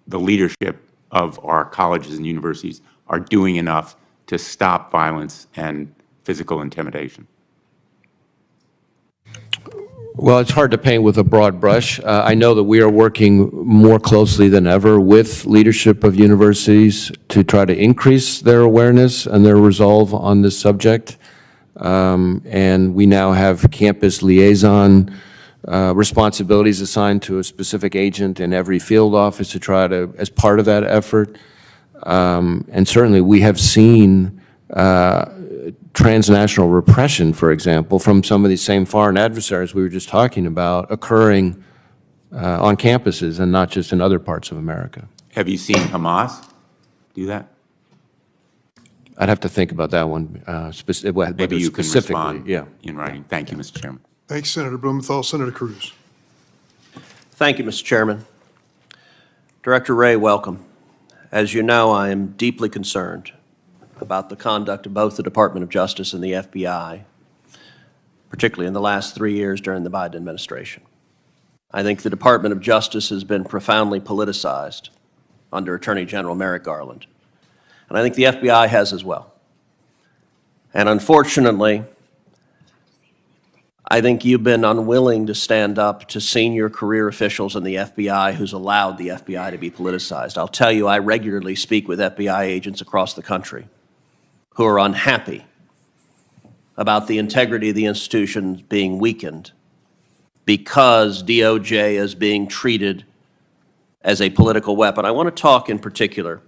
the leadership of our colleges and universities are doing enough to stop violence and physical intimidation? Well, it's hard to paint with a broad brush. I know that we are working more closely than ever with leadership of universities to try to increase their awareness and their resolve on this subject. And we now have campus liaison responsibilities assigned to a specific agent in every field office to try to, as part of that effort. And certainly we have seen transnational repression, for example, from some of these same foreign adversaries we were just talking about occurring on campuses and not just in other parts of America. Have you seen Hamas do that? I'd have to think about that one Maybe you can specifically. respond Yeah. in writing. Thank you, Mr. Chairman. Thanks, Senator Blumenthal. Senator Cruz. Thank you, Mr. Chairman. Director Wray, welcome. As you know, I am deeply concerned about the conduct of both the Department of Justice and the FBI, particularly in the last 3 years during the Biden administration. I think the Department of Justice has been profoundly politicized under Attorney General Merrick Garland, and I think the FBI has as well. And unfortunately, I think you've been unwilling to stand up to senior career officials in the FBI who's allowed the FBI to be politicized. I'll tell you, I regularly speak with FBI agents across the country who are unhappy about the integrity of the institution being weakened because DOJ is being treated as a political weapon. I want to talk in particular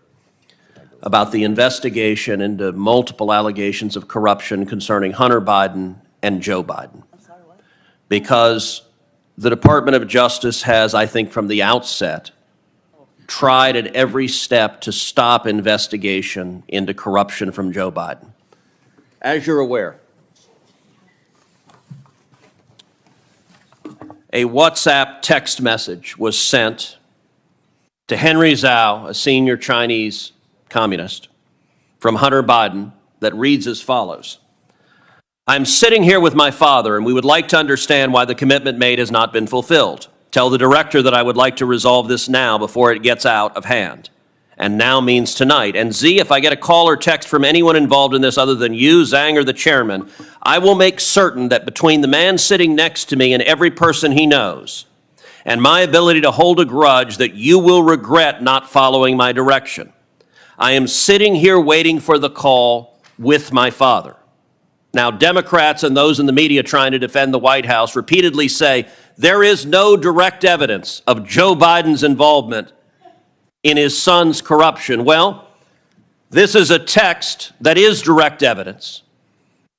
about the investigation into multiple allegations of corruption concerning Hunter Biden and Joe Biden. Because the Department of Justice has, I think from the outset, tried at every step to stop investigation into corruption from Joe Biden. As you're aware, a WhatsApp text message was sent to Henry Zhao, a senior Chinese communist, from Hunter Biden that reads as follows: I'm sitting here with my father, and we would like to understand why the commitment made has not been fulfilled. Tell the director that I would like to resolve this now before it gets out of hand. And now means tonight. And Z, if I get a call or text from anyone involved in this other than you, Zhang, or the chairman, I will make certain that between the man sitting next to me and every person he knows, and my ability to hold a grudge, that you will regret not following my direction. I am sitting here waiting for the call with my father. Now, Democrats and those in the media trying to defend the White House repeatedly say there is no direct evidence of Joe Biden's involvement in his son's corruption. Well, this is a text that is direct evidence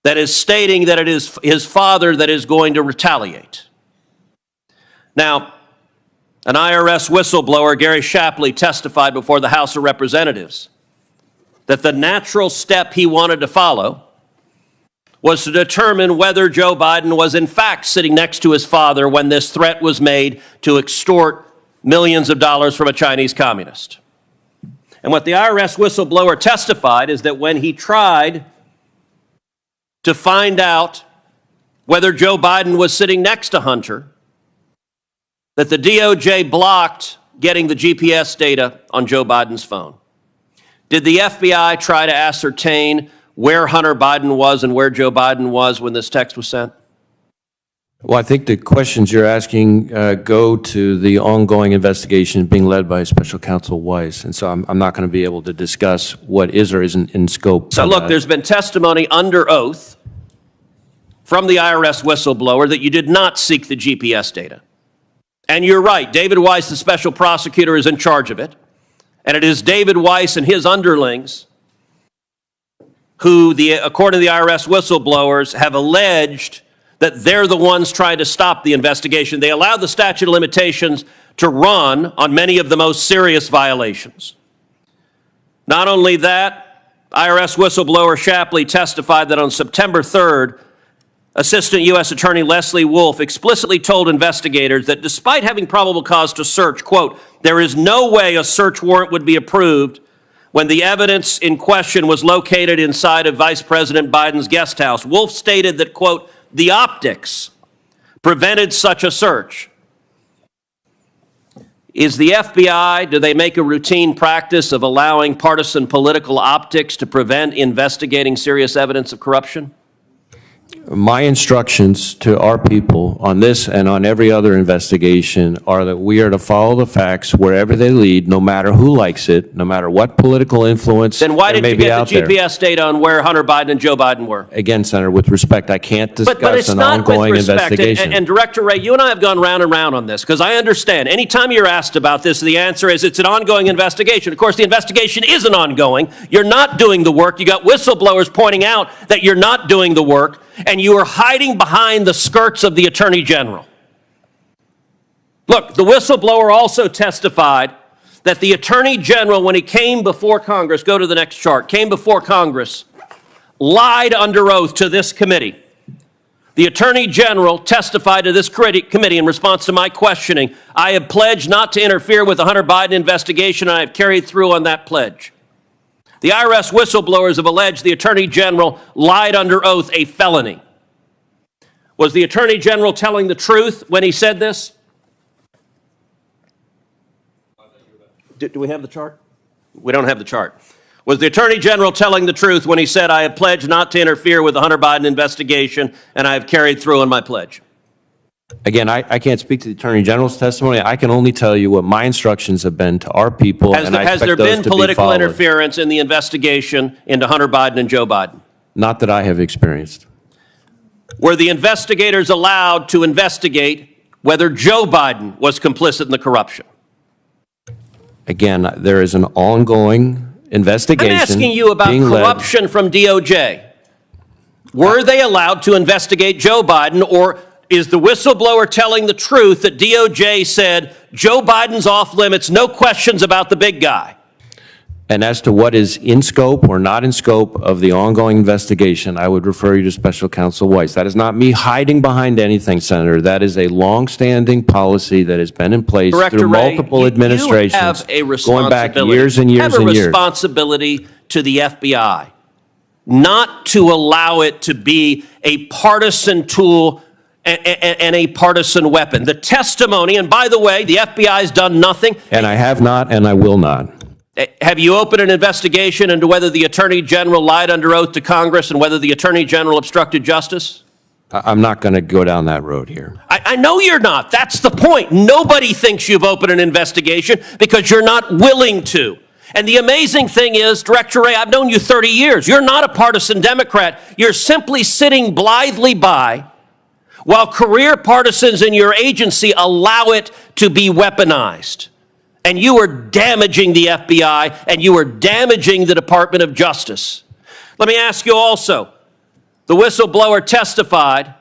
that is stating that it is his father that is going to retaliate. Now, an IRS whistleblower, Gary Shapley, testified before the House of Representatives that the natural step he wanted to follow was to determine whether Joe Biden was in fact sitting next to his father when this threat was made to extort millions of dollars from a Chinese communist. And what the IRS whistleblower testified is that when he tried to find out whether Joe Biden was sitting next to Hunter, that the DOJ blocked getting the GPS data on Joe Biden's phone. Did the FBI try to ascertain where Hunter Biden was and where Joe Biden was when this text was sent? Well, I think the questions you're asking go to the ongoing investigation being led by Special Counsel Weiss, and so I'm not going to be able to discuss what is or isn't in scope. So look, there's been testimony under oath from the IRS whistleblower that you did not seek the GPS data. And you're right, David Weiss, the special prosecutor, is in charge of it. And it is David Weiss and his underlings who, according to the IRS whistleblowers, have alleged that they're the ones trying to stop the investigation. They allowed the statute of limitations to run on many of the most serious violations. Not only that, IRS whistleblower Shapley testified that on September 3rd, Assistant U.S. Attorney Leslie Wolf explicitly told investigators that despite having probable cause to search, quote, there is no way a search warrant would be approved when the evidence in question was located inside of Vice President Biden's guest house. Wolf stated that, quote, the optics prevented such a search. Is the FBI, do they make a routine practice of allowing partisan political optics to prevent investigating serious evidence of corruption? My instructions to our people on this and on every other investigation are that we are to follow the facts wherever they lead, no matter who likes it, no matter what political influence Then why there did may you be get out the there. GPS data on where Hunter Biden and Joe Biden were? Again, Senator, with respect, I can't But it's discuss an not with ongoing respect. investigation. And Director Wray, you and I have gone round and round on this, because I understand anytime you're asked about this, the answer is it's an ongoing investigation. Of course, the investigation isn't ongoing. You're not doing the work. You got whistleblowers pointing out that you're not doing the work, and you are hiding behind the skirts of the Attorney General. Look, the whistleblower also testified that the Attorney General, when he came before Congress, go to the next chart, came before Congress, lied under oath to this committee. The Attorney General testified to this committee in response to my questioning. I have pledged not to interfere with the Hunter Biden investigation, and I have carried through on that pledge. The IRS whistleblowers have alleged the Attorney General lied under oath, a felony. Was the Attorney General telling the truth when he said this? Do we have the chart? We don't have the chart. Was the Attorney General telling the truth when he said, I have pledged not to interfere with the Hunter Biden investigation, and I have carried through on my pledge? Again, I can't speak to the Attorney General's testimony. I can only tell you what my instructions have been to our people, and I Has there expect those been to be political followed. interference in the investigation into Hunter Biden and Joe Biden? Not that I have experienced. Were the investigators allowed to investigate whether Joe Biden was complicit in the corruption? Again, there is an ongoing investigation. I'm asking you about being led. corruption from DOJ. Were they allowed to investigate Joe Biden, or is the whistleblower telling the truth that DOJ said Joe Biden's off limits, no questions about the big guy? And as to what is in scope or not in scope of the ongoing investigation, I would refer you to Special Counsel Weiss. That is not me hiding behind anything, Senator. That is a longstanding policy that has been in place Director through Wray, multiple you administrations, have a going back responsibility. years and years and You have a years. responsibility to the FBI, not to allow it to be a partisan tool and a partisan weapon. The testimony, and by the way, the FBI has done nothing. And I have not, and I will not. Have you opened an investigation into whether the Attorney General lied under oath to Congress and whether the Attorney General obstructed justice? I'm not going to go down that road here. I know you're not. That's the point. Nobody thinks you've opened an investigation because you're not willing to. And the amazing thing is, Director Wray, I've known you 30 years. You're not a partisan Democrat. You're simply sitting blithely by while career partisans in your agency allow it to be weaponized. And you are damaging the FBI, and you are damaging the Department of Justice. Let me ask you also, the whistleblower testified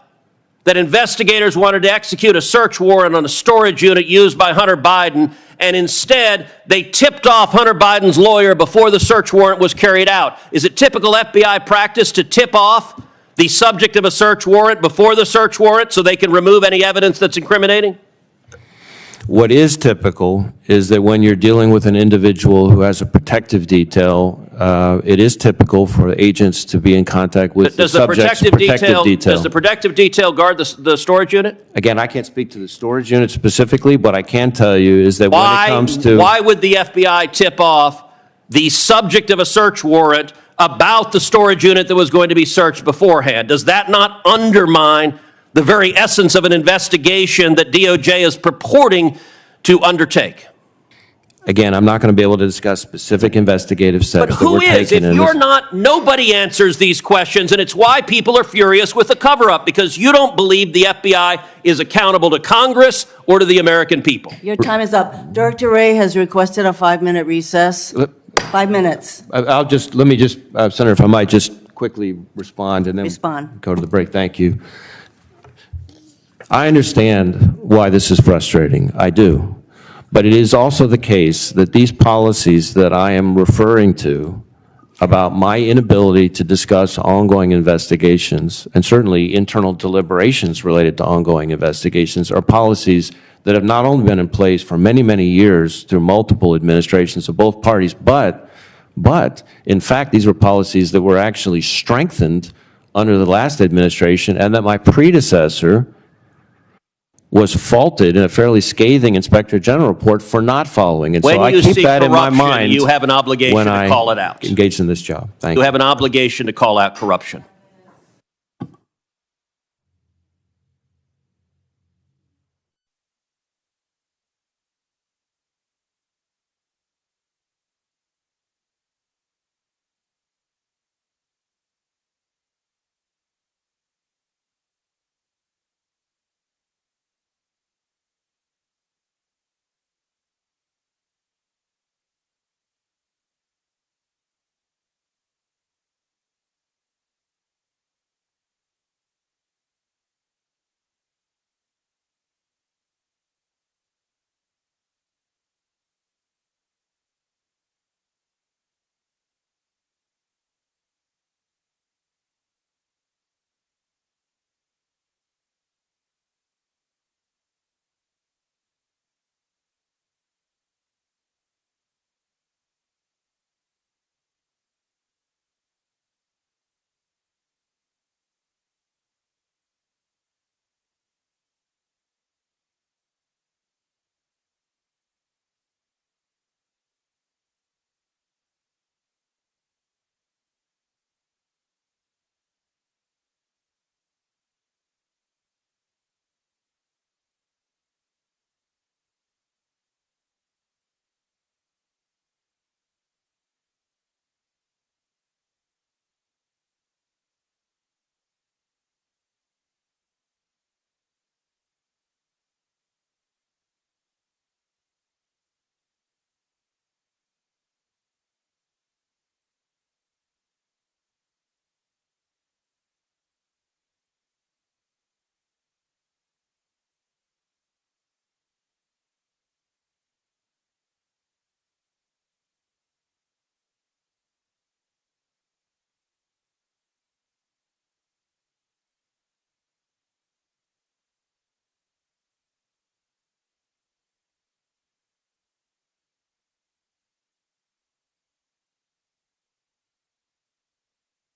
that investigators wanted to execute a search warrant on a storage unit used by Hunter Biden, and instead they tipped off Hunter Biden's lawyer before the search warrant was carried out. Is it typical FBI practice to tip off the subject of a search warrant before the search warrant so they can remove any evidence that's incriminating? What is typical is that when you're dealing with an individual who has a protective detail, it is typical for agents to be in contact with the subject's protective detail. Does the protective detail guard the storage unit? Again, I can't speak to the storage unit specifically, but I can tell you is that when it comes to... Why would the FBI tip off the subject of a search warrant about the storage unit that was going to be searched beforehand? Does that not undermine the very essence of an investigation that DOJ is purporting to undertake? Again, I'm not going to be able to discuss specific investigative But steps that who were is? taken If in you're this. not, nobody answers these questions, and it's why people are furious with the cover-up, because you don't believe the FBI is accountable to Congress or to the American people. Your time is up. Director Wray has requested a 5-minute recess. 5 minutes. Let me just, Senator, if I might just quickly respond and then Respond. go to the break. Thank you. I understand why this is frustrating. I do. But it is also the case that these policies that I am referring to about my inability to discuss ongoing investigations, and certainly internal deliberations related to ongoing investigations, are policies that have not only been in place for many, many years through multiple administrations of both parties, but in fact, these were policies that were actually strengthened under the last administration, and that my predecessor was faulted in a fairly scathing Inspector General report for not following. And so I keep that in my mind you have an obligation when to I call it out. engage in this job. Thank you. You have an obligation to call out corruption.